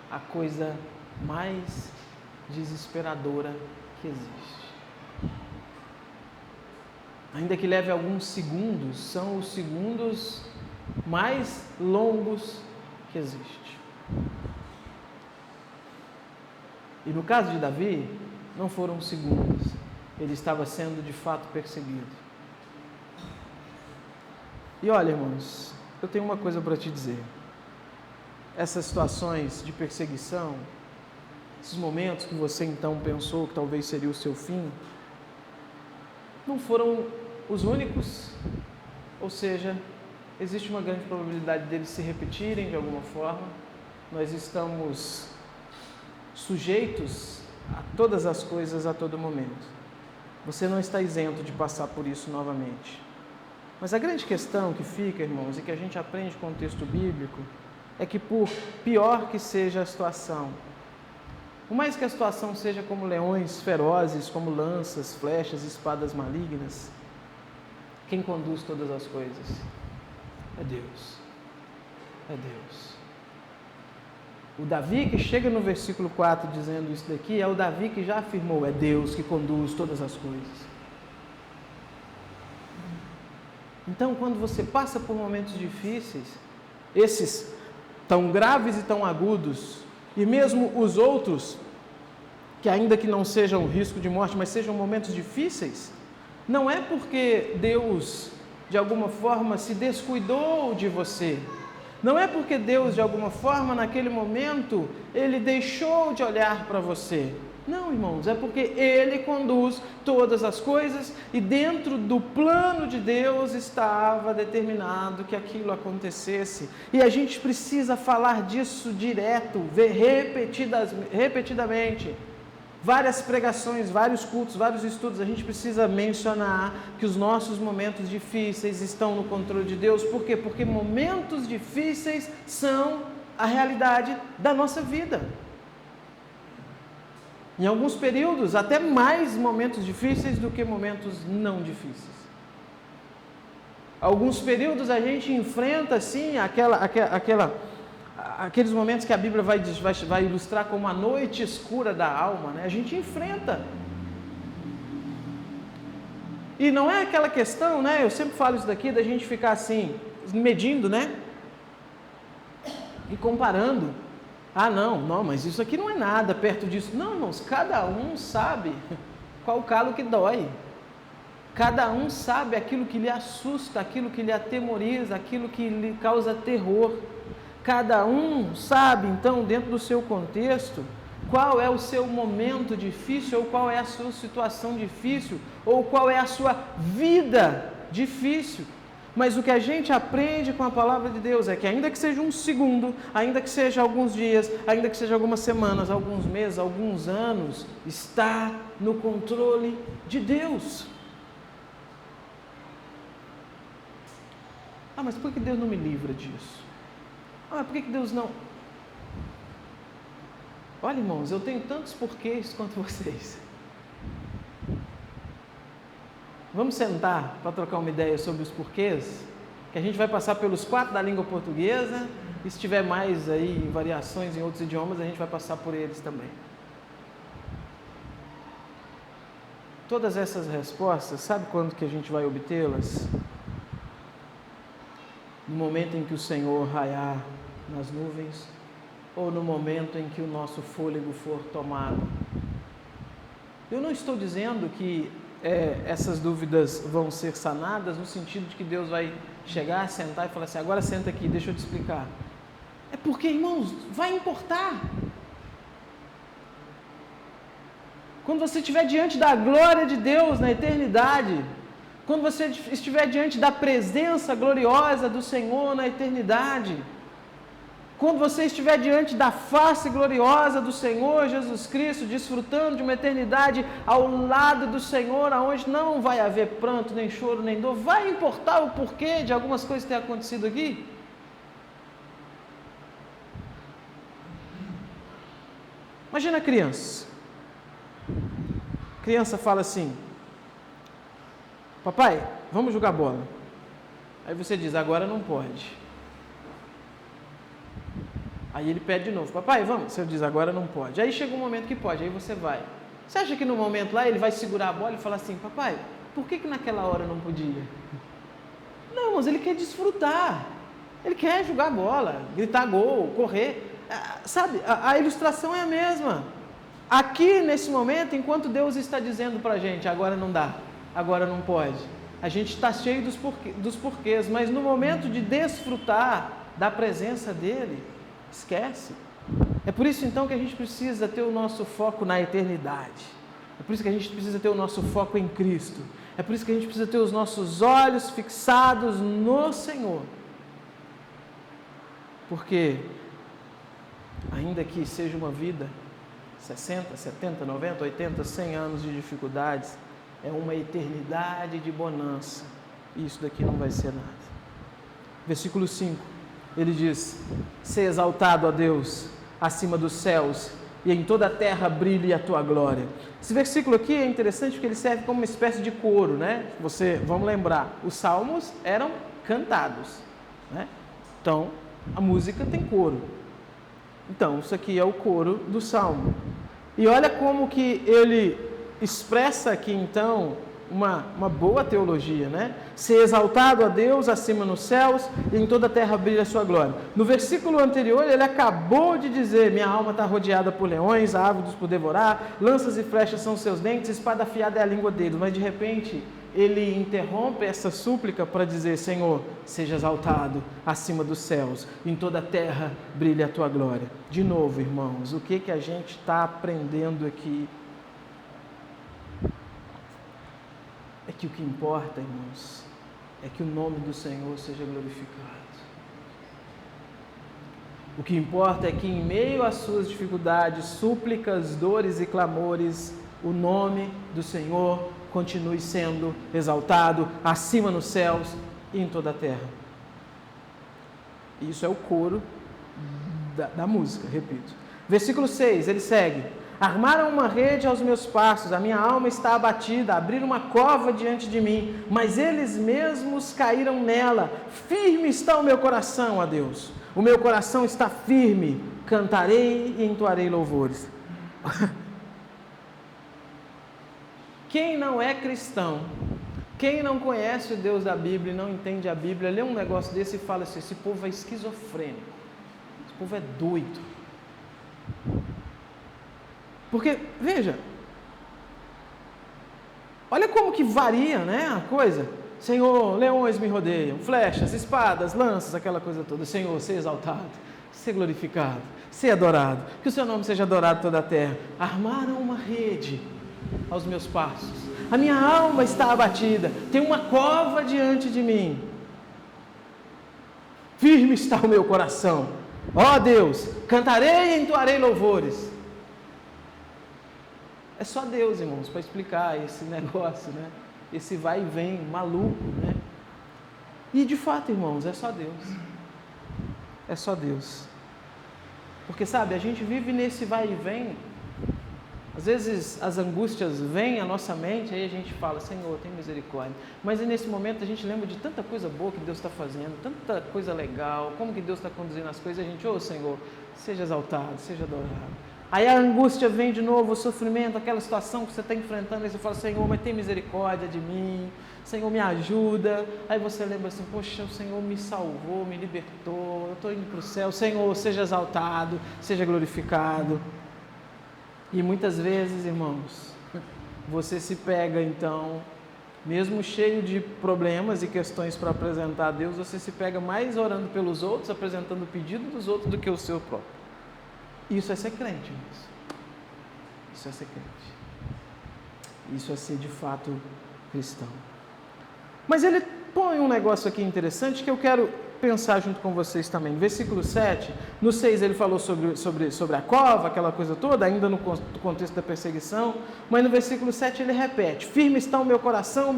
a coisa mais desesperadora que existe. Ainda que leve alguns segundos, são os segundos mais longos que existe. E no caso de Davi, não foram segundos, ele estava sendo de fato perseguido. E olha, irmãos, eu tenho uma coisa para te dizer. Essas situações de perseguição, esses momentos que você então pensou que talvez seria o seu fim, não foram os únicos, ou seja, existe uma grande probabilidade deles se repetirem de alguma forma. Nós estamos sujeitos a todas as coisas a todo momento. Você não está isento de passar por isso novamente. Mas a grande questão que fica, irmãos, e que a gente aprende com o texto bíblico, é que por pior que seja a situação, por mais que a situação seja como leões ferozes, como lanças, flechas, espadas malignas, quem conduz todas as coisas é Deus. É Deus. O Davi que chega no versículo 4 dizendo isso daqui, é o Davi que já afirmou, é Deus que conduz todas as coisas. Então, quando você passa por momentos difíceis, esses tão graves e tão agudos, e mesmo os outros, que ainda que não sejam risco de morte, mas sejam momentos difíceis, não é porque Deus, de alguma forma, se descuidou de você. Não é porque Deus, de alguma forma, naquele momento, Ele deixou de olhar para você. Não, irmãos, é porque Ele conduz todas as coisas e dentro do plano de Deus estava determinado que aquilo acontecesse. E a gente precisa falar disso direto, repetidamente. Várias pregações, vários cultos, vários estudos, a gente precisa mencionar que os nossos momentos difíceis estão no controle de Deus. Por quê? Porque momentos difíceis são a realidade da nossa vida. Em alguns períodos, até mais momentos difíceis do que momentos não difíceis. Alguns períodos a gente enfrenta, sim, aqueles momentos que a Bíblia vai ilustrar como a noite escura da alma, né? A gente enfrenta. E não é aquela questão, né? Eu sempre falo isso daqui, da gente ficar assim, medindo, né? E comparando. Ah, não, mas isso aqui não é nada perto disso. Não, irmãos, cada um sabe qual o calo que dói. Cada um sabe aquilo que lhe assusta, aquilo que lhe atemoriza, aquilo que lhe causa terror. Cada um sabe, então, dentro do seu contexto, qual é o seu momento difícil, ou qual é a sua situação difícil, ou qual é a sua vida difícil. Mas o que a gente aprende com a palavra de Deus é que ainda que seja um segundo, ainda que seja alguns dias, ainda que seja algumas semanas, alguns meses, alguns anos, está no controle de Deus. Ah, mas por que Deus não me livra disso? Ah, mas por que Deus não... Olha, irmãos, eu tenho tantos porquês quanto vocês. Vamos sentar para trocar uma ideia sobre os porquês? Que a gente vai passar pelos 4 da língua portuguesa, e se tiver mais aí variações em outros idiomas, a gente vai passar por eles também. Todas essas respostas, sabe quando que a gente vai obtê-las? No momento em que o Senhor raiar nas nuvens, ou no momento em que o nosso fôlego for tomado. Eu não estou dizendo que essas dúvidas vão ser sanadas no sentido de que Deus vai chegar, sentar e falar assim, agora senta aqui, deixa eu te explicar. É porque, irmãos, vai importar. Quando você estiver diante da glória de Deus na eternidade, quando você estiver diante da presença gloriosa do Senhor na eternidade, quando você estiver diante da face gloriosa do Senhor Jesus Cristo, desfrutando de uma eternidade ao lado do Senhor, aonde não vai haver pranto, nem choro, nem dor, vai importar o porquê de algumas coisas ter acontecido aqui? Imagina a criança. A criança fala assim: papai, vamos jogar bola. Aí você diz: agora não pode. Aí ele pede de novo: papai, vamos. Você diz: agora não pode. Aí chega um momento que pode, aí você vai. Você acha que no momento lá ele vai segurar a bola e falar assim: papai, por que naquela hora não podia? Não, mas ele quer desfrutar. Ele quer jogar bola, gritar gol, correr. Sabe, a ilustração é a mesma. Aqui, nesse momento, enquanto Deus está dizendo para a gente: agora não dá, agora não pode, a gente está cheio dos porquês, mas no momento de desfrutar da presença dEle, esquece. É por isso, então, que a gente precisa ter o nosso foco na eternidade. É por isso que a gente precisa ter o nosso foco em Cristo. É por isso que a gente precisa ter os nossos olhos fixados no Senhor. Porque, ainda que seja uma vida, 60, 70, 90, 80, 100 anos de dificuldades, é uma eternidade de bonança. E isso daqui não vai ser nada. Versículo 5, ele diz: "Seja exaltado, ó Deus, acima dos céus, e em toda a terra brilhe a tua glória." Esse versículo aqui é interessante porque ele serve como uma espécie de coro, né? Vamos lembrar, os salmos eram cantados, né? Então, a música tem coro. Então, isso aqui é o coro do salmo. E olha como que ele expressa aqui, então, uma boa teologia, né? Ser exaltado a Deus acima nos céus e em toda a terra brilha a sua glória. No versículo anterior, ele acabou de dizer: minha alma está rodeada por leões, ávidos por devorar, lanças e flechas são seus dentes, espada afiada é a língua deles. Mas de repente, ele interrompe essa súplica para dizer: Senhor, seja exaltado acima dos céus, em toda a terra brilha a tua glória. De novo, irmãos, o que a gente está aprendendo aqui? É que o que importa, irmãos, é que o nome do Senhor seja glorificado. O que importa é que em meio às suas dificuldades, súplicas, dores e clamores, o nome do Senhor continue sendo exaltado acima nos céus e em toda a terra. Isso é o coro da música, repito. Versículo 6, ele segue: armaram uma rede aos meus passos, a minha alma está abatida, abriram uma cova diante de mim, mas eles mesmos caíram nela. Firme está o meu coração, ó Deus, o meu coração está firme, cantarei e entoarei louvores. Quem não é cristão, quem não conhece o Deus da Bíblia e não entende a Bíblia, lê um negócio desse e fala assim: esse povo é esquizofrênico, esse povo é doido. Porque, veja, olha como que varia, né, a coisa. Senhor, leões me rodeiam, flechas, espadas, lanças, aquela coisa toda. Senhor, seja exaltado, seja glorificado, seja adorado, que o seu nome seja adorado toda a terra. Armaram uma rede aos meus passos, a minha alma está abatida, tem uma cova diante de mim. Firme está o meu coração, ó Deus, cantarei e entoarei louvores. É só Deus, irmãos, para explicar esse negócio, né? Esse vai e vem maluco, né? E de fato, irmãos, é só Deus. É só Deus. Porque, sabe, a gente vive nesse vai e vem. Às vezes as angústias vêm à nossa mente, aí a gente fala: Senhor, tem misericórdia. Mas nesse momento a gente lembra de tanta coisa boa que Deus está fazendo, tanta coisa legal, como que Deus está conduzindo as coisas, e a gente: ô Senhor, seja exaltado, seja adorado. Aí a angústia vem de novo, o sofrimento, aquela situação que você está enfrentando, aí você fala: Senhor, mas tem misericórdia de mim, Senhor, me ajuda. Aí você lembra assim: poxa, o Senhor me salvou, me libertou, eu estou indo para o céu. Senhor, seja exaltado, seja glorificado. E muitas vezes, irmãos, você se pega então, mesmo cheio de problemas e questões para apresentar a Deus, você se pega mais orando pelos outros, apresentando o pedido dos outros do que o seu próprio. Isso é ser crente, irmãos. Isso é ser crente. Isso é ser de fato cristão. Mas ele põe um negócio aqui interessante que eu quero pensar junto com vocês também. No versículo 7, no 6 ele falou sobre a cova, aquela coisa toda, ainda no contexto da perseguição, mas no versículo 7 ele repete: firme está o meu coração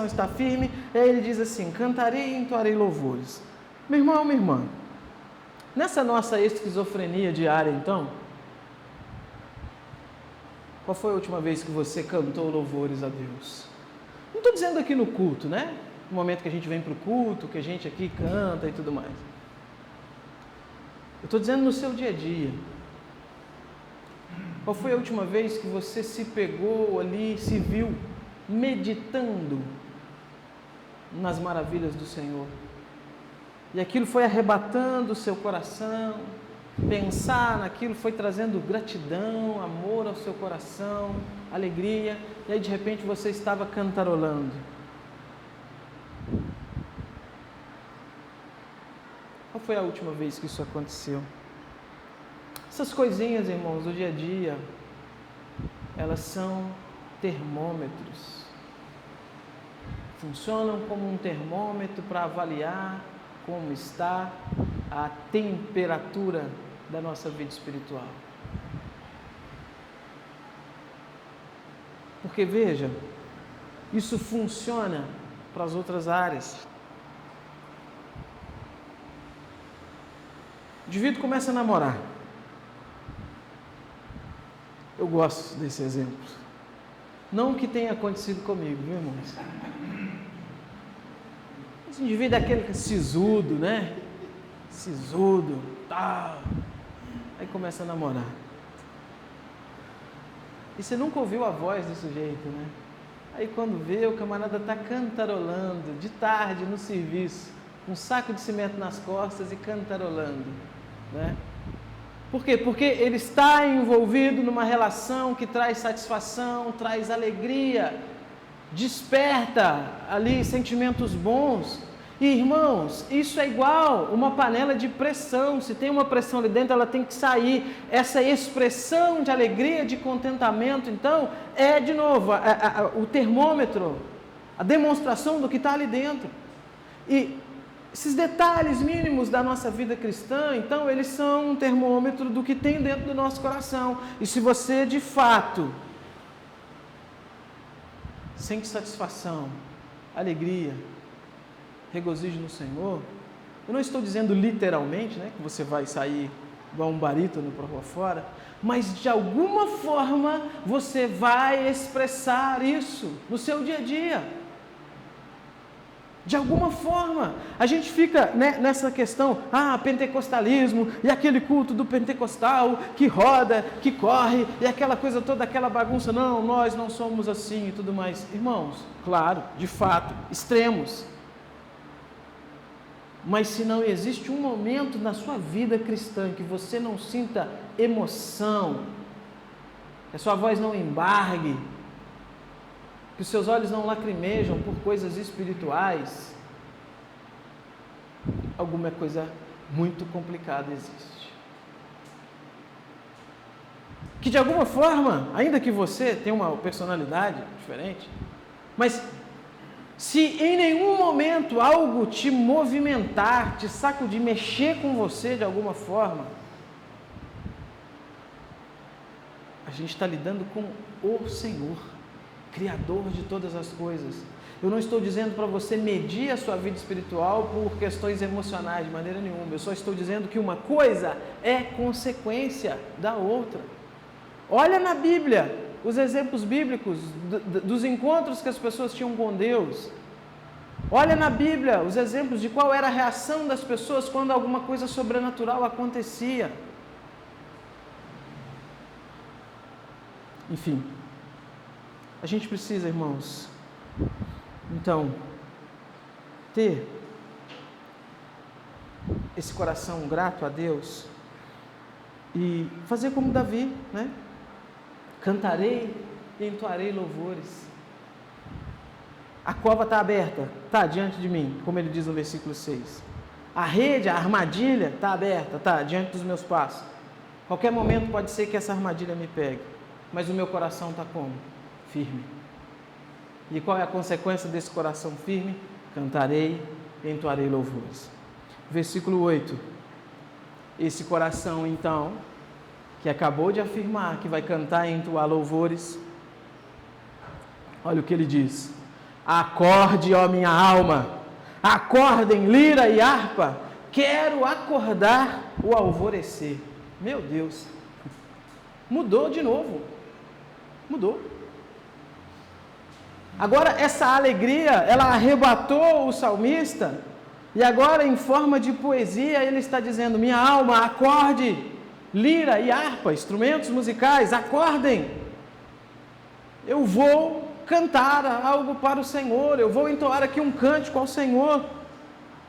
está firme. E aí ele diz assim: cantarei e entoarei louvores. Meu irmão, minha irmã, nessa nossa esquizofrenia diária, então, Qual foi a última vez que você cantou louvores a Deus? Não estou dizendo aqui no culto, né? No momento que a gente vem para o culto, que a gente aqui canta e tudo mais. Eu estou dizendo no seu dia a dia. Qual foi a última vez que você se pegou ali, se viu meditando nas maravilhas do Senhor? E aquilo foi arrebatando o seu coração, pensar naquilo foi trazendo gratidão, amor ao seu coração, alegria, e aí de repente você estava cantarolando. Qual foi a última vez que isso aconteceu? Essas coisinhas, irmãos, do dia a dia, elas são termômetros. Funcionam como um termômetro para avaliar como está a temperatura da nossa vida espiritual. Porque veja, isso funciona para as outras áreas. O indivíduo começa a namorar. Eu gosto desse exemplo. Não que tenha acontecido comigo, viu, irmãos? Esse indivíduo é aquele sisudo, né? Sisudo, tal. Aí começa a namorar. E você nunca ouviu a voz do sujeito, né? Aí quando vê, o camarada está cantarolando, de tarde no serviço, com um saco de cimento nas costas e cantarolando, né? Por quê? Porque ele está envolvido numa relação que traz satisfação, traz alegria, desperta ali sentimentos bons. E irmãos, isso é igual uma panela de pressão. Se tem uma pressão ali dentro, ela tem que sair. Essa expressão de alegria, de contentamento, então, é de novo o termômetro, a demonstração do que está ali dentro. E esses detalhes mínimos da nossa vida cristã, então, eles são um termômetro do que tem dentro do nosso coração. E se você, de fato, sente satisfação, alegria, regozijo no Senhor, eu não estou dizendo literalmente, né, que você vai sair igual um barítono para rua fora, mas de alguma forma você vai expressar isso no seu dia a dia. De alguma forma, a gente fica, né, nessa questão, pentecostalismo, e aquele culto do pentecostal, que roda, que corre, e aquela coisa toda, aquela bagunça, não, nós não somos assim e tudo mais. Irmãos, claro, de fato, extremos. Mas se não existe um momento na sua vida cristã que você não sinta emoção, que a sua voz não embargue, que os seus olhos não lacrimejam por coisas espirituais, alguma coisa muito complicada existe. Que de alguma forma, ainda que você tenha uma personalidade diferente, mas se em nenhum momento algo te movimentar, te sacudir, mexer com você de alguma forma, a gente está lidando com o Senhor, Criador de todas as coisas. Eu não estou dizendo para você medir a sua vida espiritual por questões emocionais, de maneira nenhuma. Eu só estou dizendo que uma coisa é consequência da outra. Olha na Bíblia os exemplos bíblicos dos encontros que as pessoas tinham com Deus. Olha na Bíblia os exemplos de qual era a reação das pessoas quando alguma coisa sobrenatural acontecia. Enfim, a gente precisa, irmãos, então, ter esse coração grato a Deus e fazer como Davi, né? Cantarei e entoarei louvores. A cova está aberta, está diante de mim, como ele diz no versículo 6. A rede, a armadilha está aberta, está diante dos meus passos. Qualquer momento pode ser que essa armadilha me pegue, mas o meu coração está como? Firme. E qual é a consequência desse coração firme? Cantarei e entoarei louvores. Versículo 8. Esse coração, então, que acabou de afirmar que vai cantar e entoar louvores, olha o que ele diz: acorde, ó minha alma, acordem lira e harpa, quero acordar o alvorecer. Meu Deus, mudou de novo. Mudou. Agora, essa alegria, ela arrebatou o salmista, e agora, em forma de poesia, ele está dizendo: minha alma, acorde, lira e harpa, instrumentos musicais, acordem. Eu vou cantar algo para o Senhor, eu vou entoar aqui um cântico ao Senhor.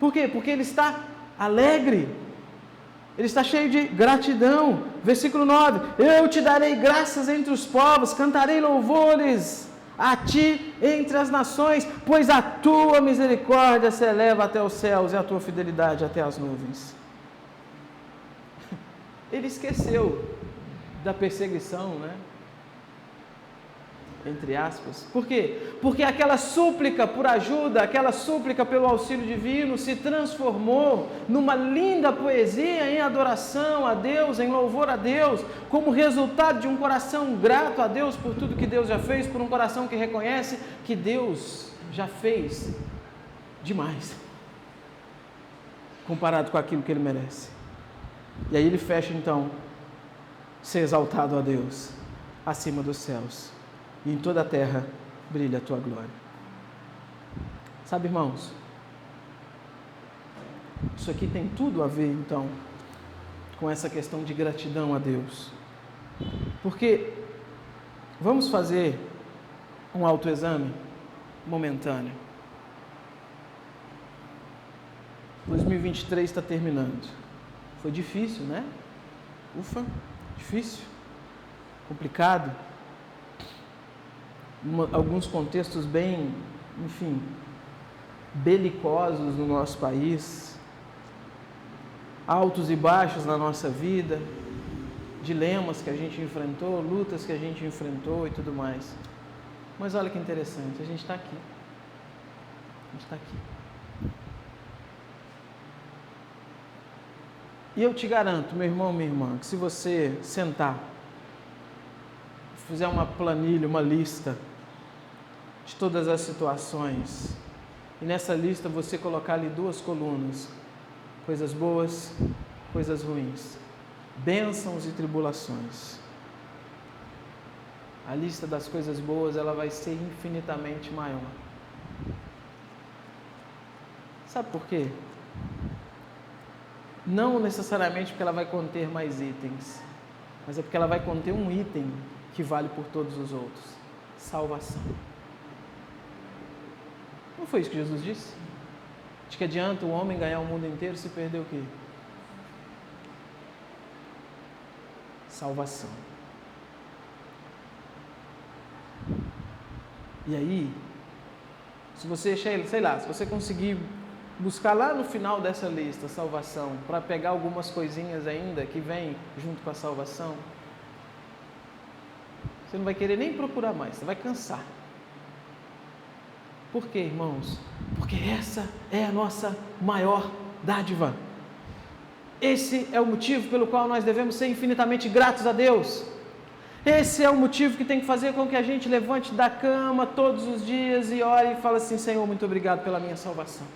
Por quê? Porque ele está alegre, ele está cheio de gratidão. Versículo 9: eu te darei graças entre os povos, cantarei louvores a ti entre as nações, pois a tua misericórdia se eleva até os céus e a tua fidelidade até as nuvens. Ele esqueceu da perseguição, né? Entre aspas. Por quê? Porque aquela súplica por ajuda, aquela súplica pelo auxílio divino se transformou numa linda poesia em adoração a Deus, em louvor a Deus, como resultado de um coração grato a Deus por tudo que Deus já fez, por um coração que reconhece que Deus já fez demais, comparado com aquilo que ele merece. E aí ele fecha então: ser exaltado a Deus acima dos céus, e em toda a terra brilha a tua glória. Sabe, irmãos, isso aqui tem tudo a ver, então, com essa questão de gratidão a Deus. Porque, vamos fazer um autoexame momentâneo. 2023 está terminando. Foi difícil, né? Ufa, difícil, complicado. Alguns contextos bem, enfim, belicosos no nosso país, altos e baixos na nossa vida, dilemas que a gente enfrentou, lutas que a gente enfrentou e tudo mais. Mas olha que interessante, a gente está aqui. A gente está aqui. E eu te garanto, meu irmão, minha irmã, que se você sentar, fizer uma planilha, uma lista de todas as situações, e nessa lista você colocar ali 2 colunas: coisas boas, coisas ruins, bênçãos e tribulações. A lista das coisas boas, ela vai ser infinitamente maior. Sabe por quê? Não necessariamente porque ela vai conter mais itens, mas é porque ela vai conter um item que vale por todos os outros: salvação. Não foi isso que Jesus disse? De que adianta o homem ganhar o mundo inteiro se perder o quê? Salvação. E aí, se você, sei lá, se você conseguir buscar lá no final dessa lista salvação, para pegar algumas coisinhas ainda que vêm junto com a salvação, você não vai querer nem procurar mais, você vai cansar. Por quê, irmãos? Porque essa é a nossa maior dádiva. Esse é o motivo pelo qual nós devemos ser infinitamente gratos a Deus. Esse é o motivo que tem que fazer com que a gente levante da cama todos os dias e ore e fale assim: Senhor, muito obrigado pela minha salvação.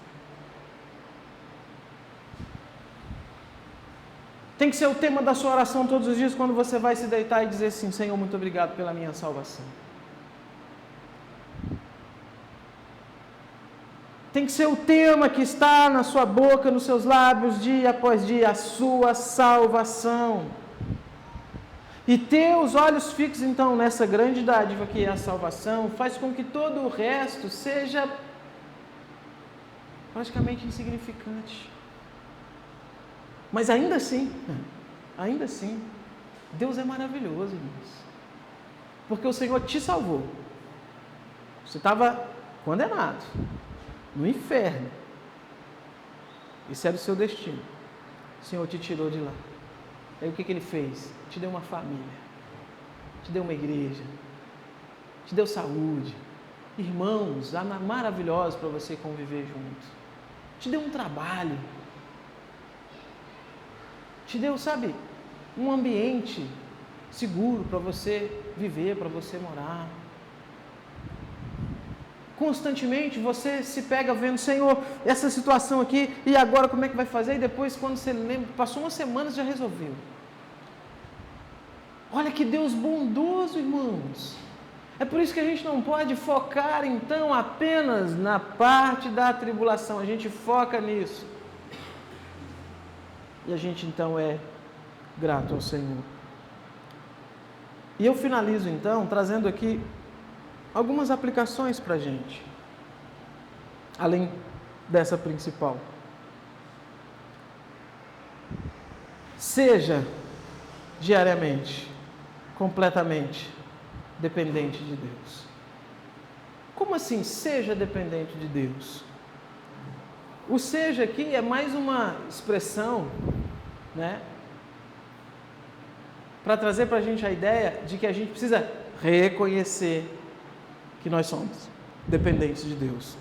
Tem que ser o tema da sua oração todos os dias, quando você vai se deitar e dizer assim: Senhor, muito obrigado pela minha salvação. Tem que ser o tema que está na sua boca, nos seus lábios, dia após dia: a sua salvação. E ter os olhos fixos, então, nessa grande dádiva que é a salvação, faz com que todo o resto seja praticamente insignificante. Mas ainda assim, Deus é maravilhoso, irmãos. Porque o Senhor te salvou. Você estava condenado no inferno. Esse era o seu destino. O Senhor te tirou de lá. Aí o que Ele fez? Te deu uma família, te deu uma igreja, te deu saúde, irmãos maravilhosos para você conviver junto, te deu um trabalho, te deu, sabe, um ambiente seguro para você viver, para você morar. Constantemente você se pega vendo: Senhor, essa situação aqui, e agora como é que vai fazer? E depois, quando você lembra, passou uma semana, já resolveu. Olha que Deus bondoso, irmãos. É por isso que a gente não pode focar então apenas na parte da tribulação, a gente foca nisso. E a gente então é grato ao Senhor. E eu finalizo então trazendo aqui algumas aplicações para a gente, além dessa principal. Seja diariamente, completamente dependente de Deus. Como assim, seja dependente de Deus? O seja aqui é mais uma expressão, né, para trazer para a gente a ideia de que a gente precisa reconhecer que nós somos dependentes de Deus.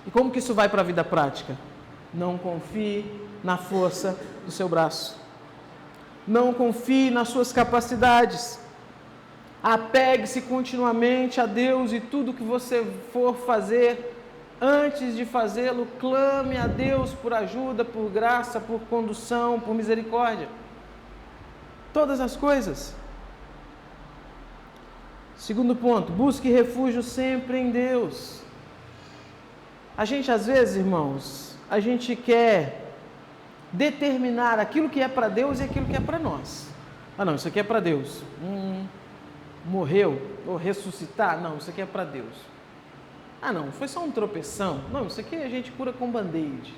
E como que isso vai para a vida prática? Não confie na força do seu braço. Não confie nas suas capacidades. Apegue-se continuamente a Deus e tudo que você for fazer, antes de fazê-lo, clame a Deus por ajuda, por graça, por condução, por misericórdia. Todas as coisas. Segundo ponto, busque refúgio sempre em Deus. A gente às vezes, irmãos, a gente quer determinar aquilo que é para Deus e aquilo que é para nós. Ah não, isso aqui é para Deus. Morreu, ou ressuscitar, não, isso aqui é para Deus. Ah não, foi só um tropeção. Não, isso aqui a gente cura com band-aid.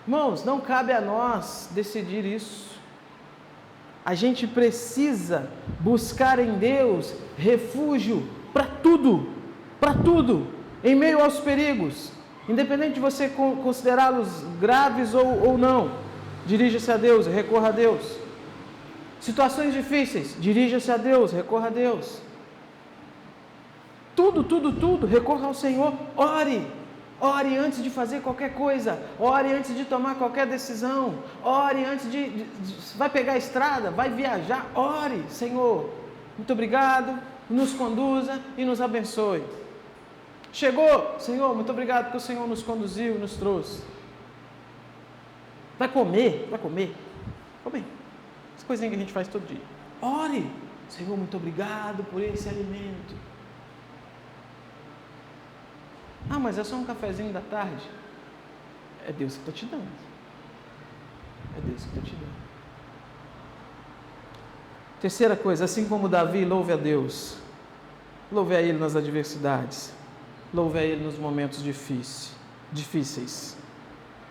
Irmãos, não cabe a nós decidir isso. A gente precisa buscar em Deus refúgio para tudo, em meio aos perigos, independente de você considerá-los graves ou não. Dirija-se a Deus, recorra a Deus. Situações difíceis, dirija-se a Deus, recorra a Deus. Tudo, recorra ao Senhor, ore antes de fazer qualquer coisa, ore antes de tomar qualquer decisão, ore antes de vai pegar a estrada, vai viajar, ore, Senhor, muito obrigado, nos conduza e nos abençoe. Chegou, Senhor, muito obrigado porque o Senhor nos conduziu e nos trouxe. Vai comer, as coisinhas que a gente faz todo dia. Ore, Senhor, muito obrigado por esse alimento. Ah, mas é só um cafezinho da tarde. É Deus que está te dando. Terceira coisa, assim como Davi, louve a Deus. Louve a Ele nas adversidades. Louve a Ele nos momentos difíceis.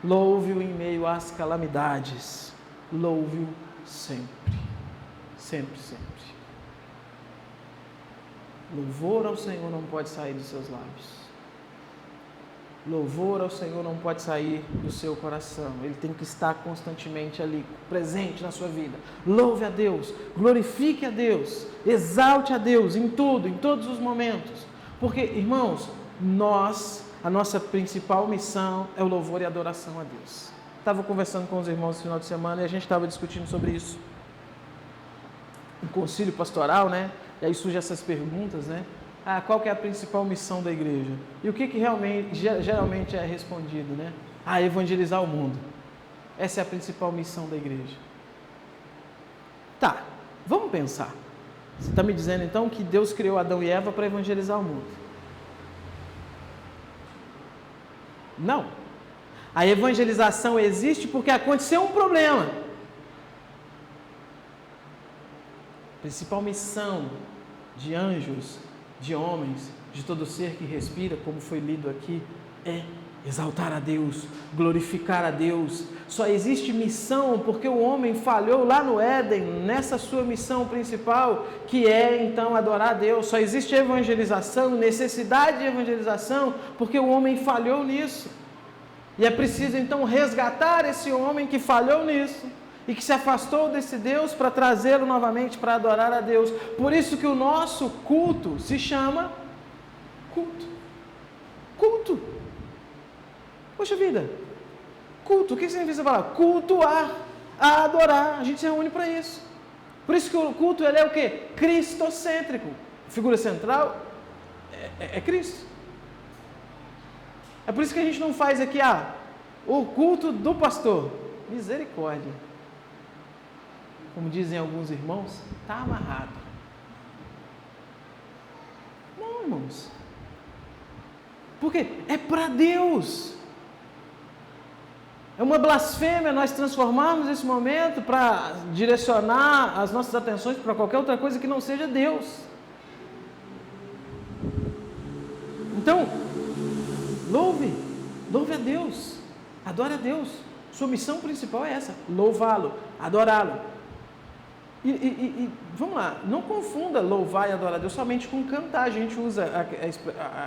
Louve-o em meio às calamidades. Louve-o sempre. Louvor ao Senhor não pode sair dos seus lábios. Louvor ao Senhor não pode sair do seu coração. Ele tem que estar constantemente ali, presente na sua vida. Louve a Deus, glorifique a Deus, exalte a Deus em tudo, em todos os momentos. Porque, irmãos, a nossa principal missão é o louvor e a adoração a Deus. Estava conversando com os irmãos no final de semana e a gente estava discutindo sobre isso. Um concílio pastoral, né? E aí surgem essas perguntas, né? Qual que é a principal missão da igreja? E o que realmente, geralmente é respondido, né? Evangelizar o mundo. Essa é a principal missão da igreja. Tá, vamos pensar. Você está me dizendo então que Deus criou Adão e Eva para evangelizar o mundo? Não. A evangelização existe porque aconteceu um problema. A principal missão de anjos, de homens, de todo ser que respira, como foi lido aqui, é exaltar a Deus, glorificar a Deus. Só existe missão porque o homem falhou lá no Éden, nessa sua missão principal, que é então adorar a Deus. Só existe evangelização, necessidade de evangelização, porque o homem falhou nisso. E é preciso então resgatar esse homem que falhou nisso e que se afastou desse Deus para trazê-lo novamente para adorar a Deus. Por isso que o nosso culto se chama culto. Poxa vida, culto, o que significa essa palavra? Cultuar, a adorar, a gente se reúne para isso. Por isso que o culto ele é o quê? Cristocêntrico. A figura central é Cristo. É por isso que a gente não faz aqui o culto do pastor. Misericórdia. Como dizem alguns irmãos, está amarrado. Não, irmãos. Porque é para Deus. É uma blasfêmia nós transformarmos esse momento para direcionar as nossas atenções para qualquer outra coisa que não seja Deus. Então, louve a Deus, adore a Deus. Sua missão principal é essa, louvá-lo, adorá-lo. E vamos lá, não confunda louvar e adorar a Deus somente com cantar. A gente usa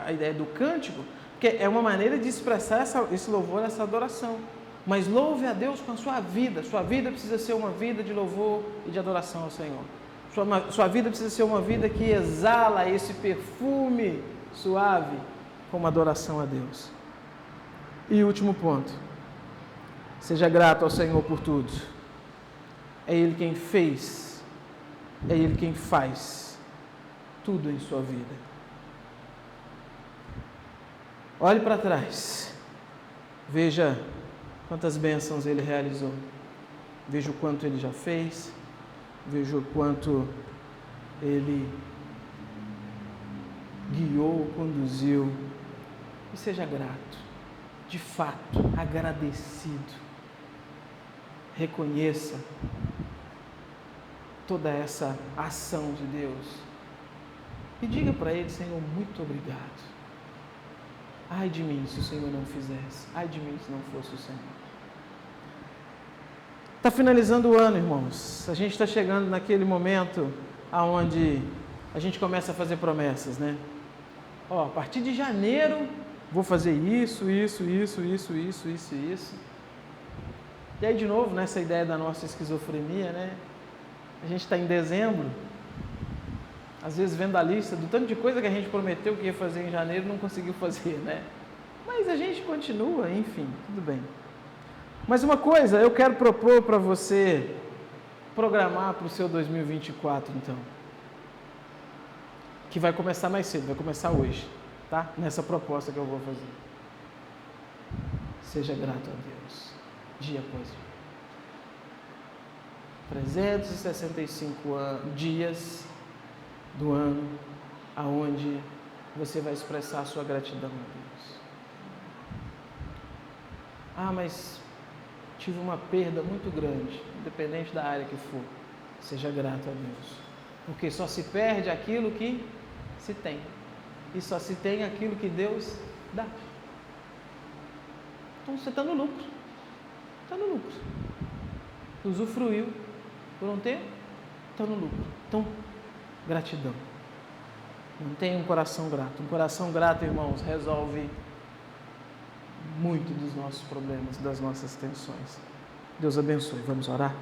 a ideia do cântico, porque é uma maneira de expressar esse louvor, essa adoração. Mas louve a Deus com a sua vida. Sua vida precisa ser uma vida de louvor e de adoração ao Senhor. Sua vida precisa ser uma vida que exala esse perfume suave como adoração a Deus. E último ponto. Seja grato ao Senhor por tudo. É Ele quem fez, é Ele quem faz tudo em sua vida. Olhe para trás, veja quantas bênçãos Ele realizou, veja o quanto Ele já fez, veja o quanto Ele guiou, conduziu, e seja grato, de fato, agradecido. Reconheça toda essa ação de Deus e diga para Ele: Senhor, muito obrigado. Ai de mim se o Senhor não fizesse, ai de mim se não fosse o Senhor. Está finalizando o ano, irmãos. A gente está chegando naquele momento onde a gente começa a fazer promessas, né? A partir de janeiro vou fazer isso. E aí, de novo, nessa ideia da nossa esquizofrenia, né? A gente está em dezembro, às vezes vendo a lista do tanto de coisa que a gente prometeu que ia fazer em janeiro, não conseguiu fazer, né? Mas a gente continua, enfim, tudo bem. Mas uma coisa eu quero propor para você programar para o seu 2024, então. Que vai começar mais cedo, vai começar hoje, tá? Nessa proposta que eu vou fazer. Seja grato a Deus. Dia após dia. 365 dias do ano aonde você vai expressar a sua gratidão a Deus. Mas tive uma perda muito grande, independente da área que for. Seja grato a Deus. Porque só se perde aquilo que se tem. E só se tem aquilo que Deus dá. Então você está no lucro. Está no lucro. Usufruiu por um tempo, está no lucro. Então, gratidão. Mantenha um coração grato. Um coração grato, irmãos, resolve muito dos nossos problemas, das nossas tensões. Deus abençoe. Vamos orar?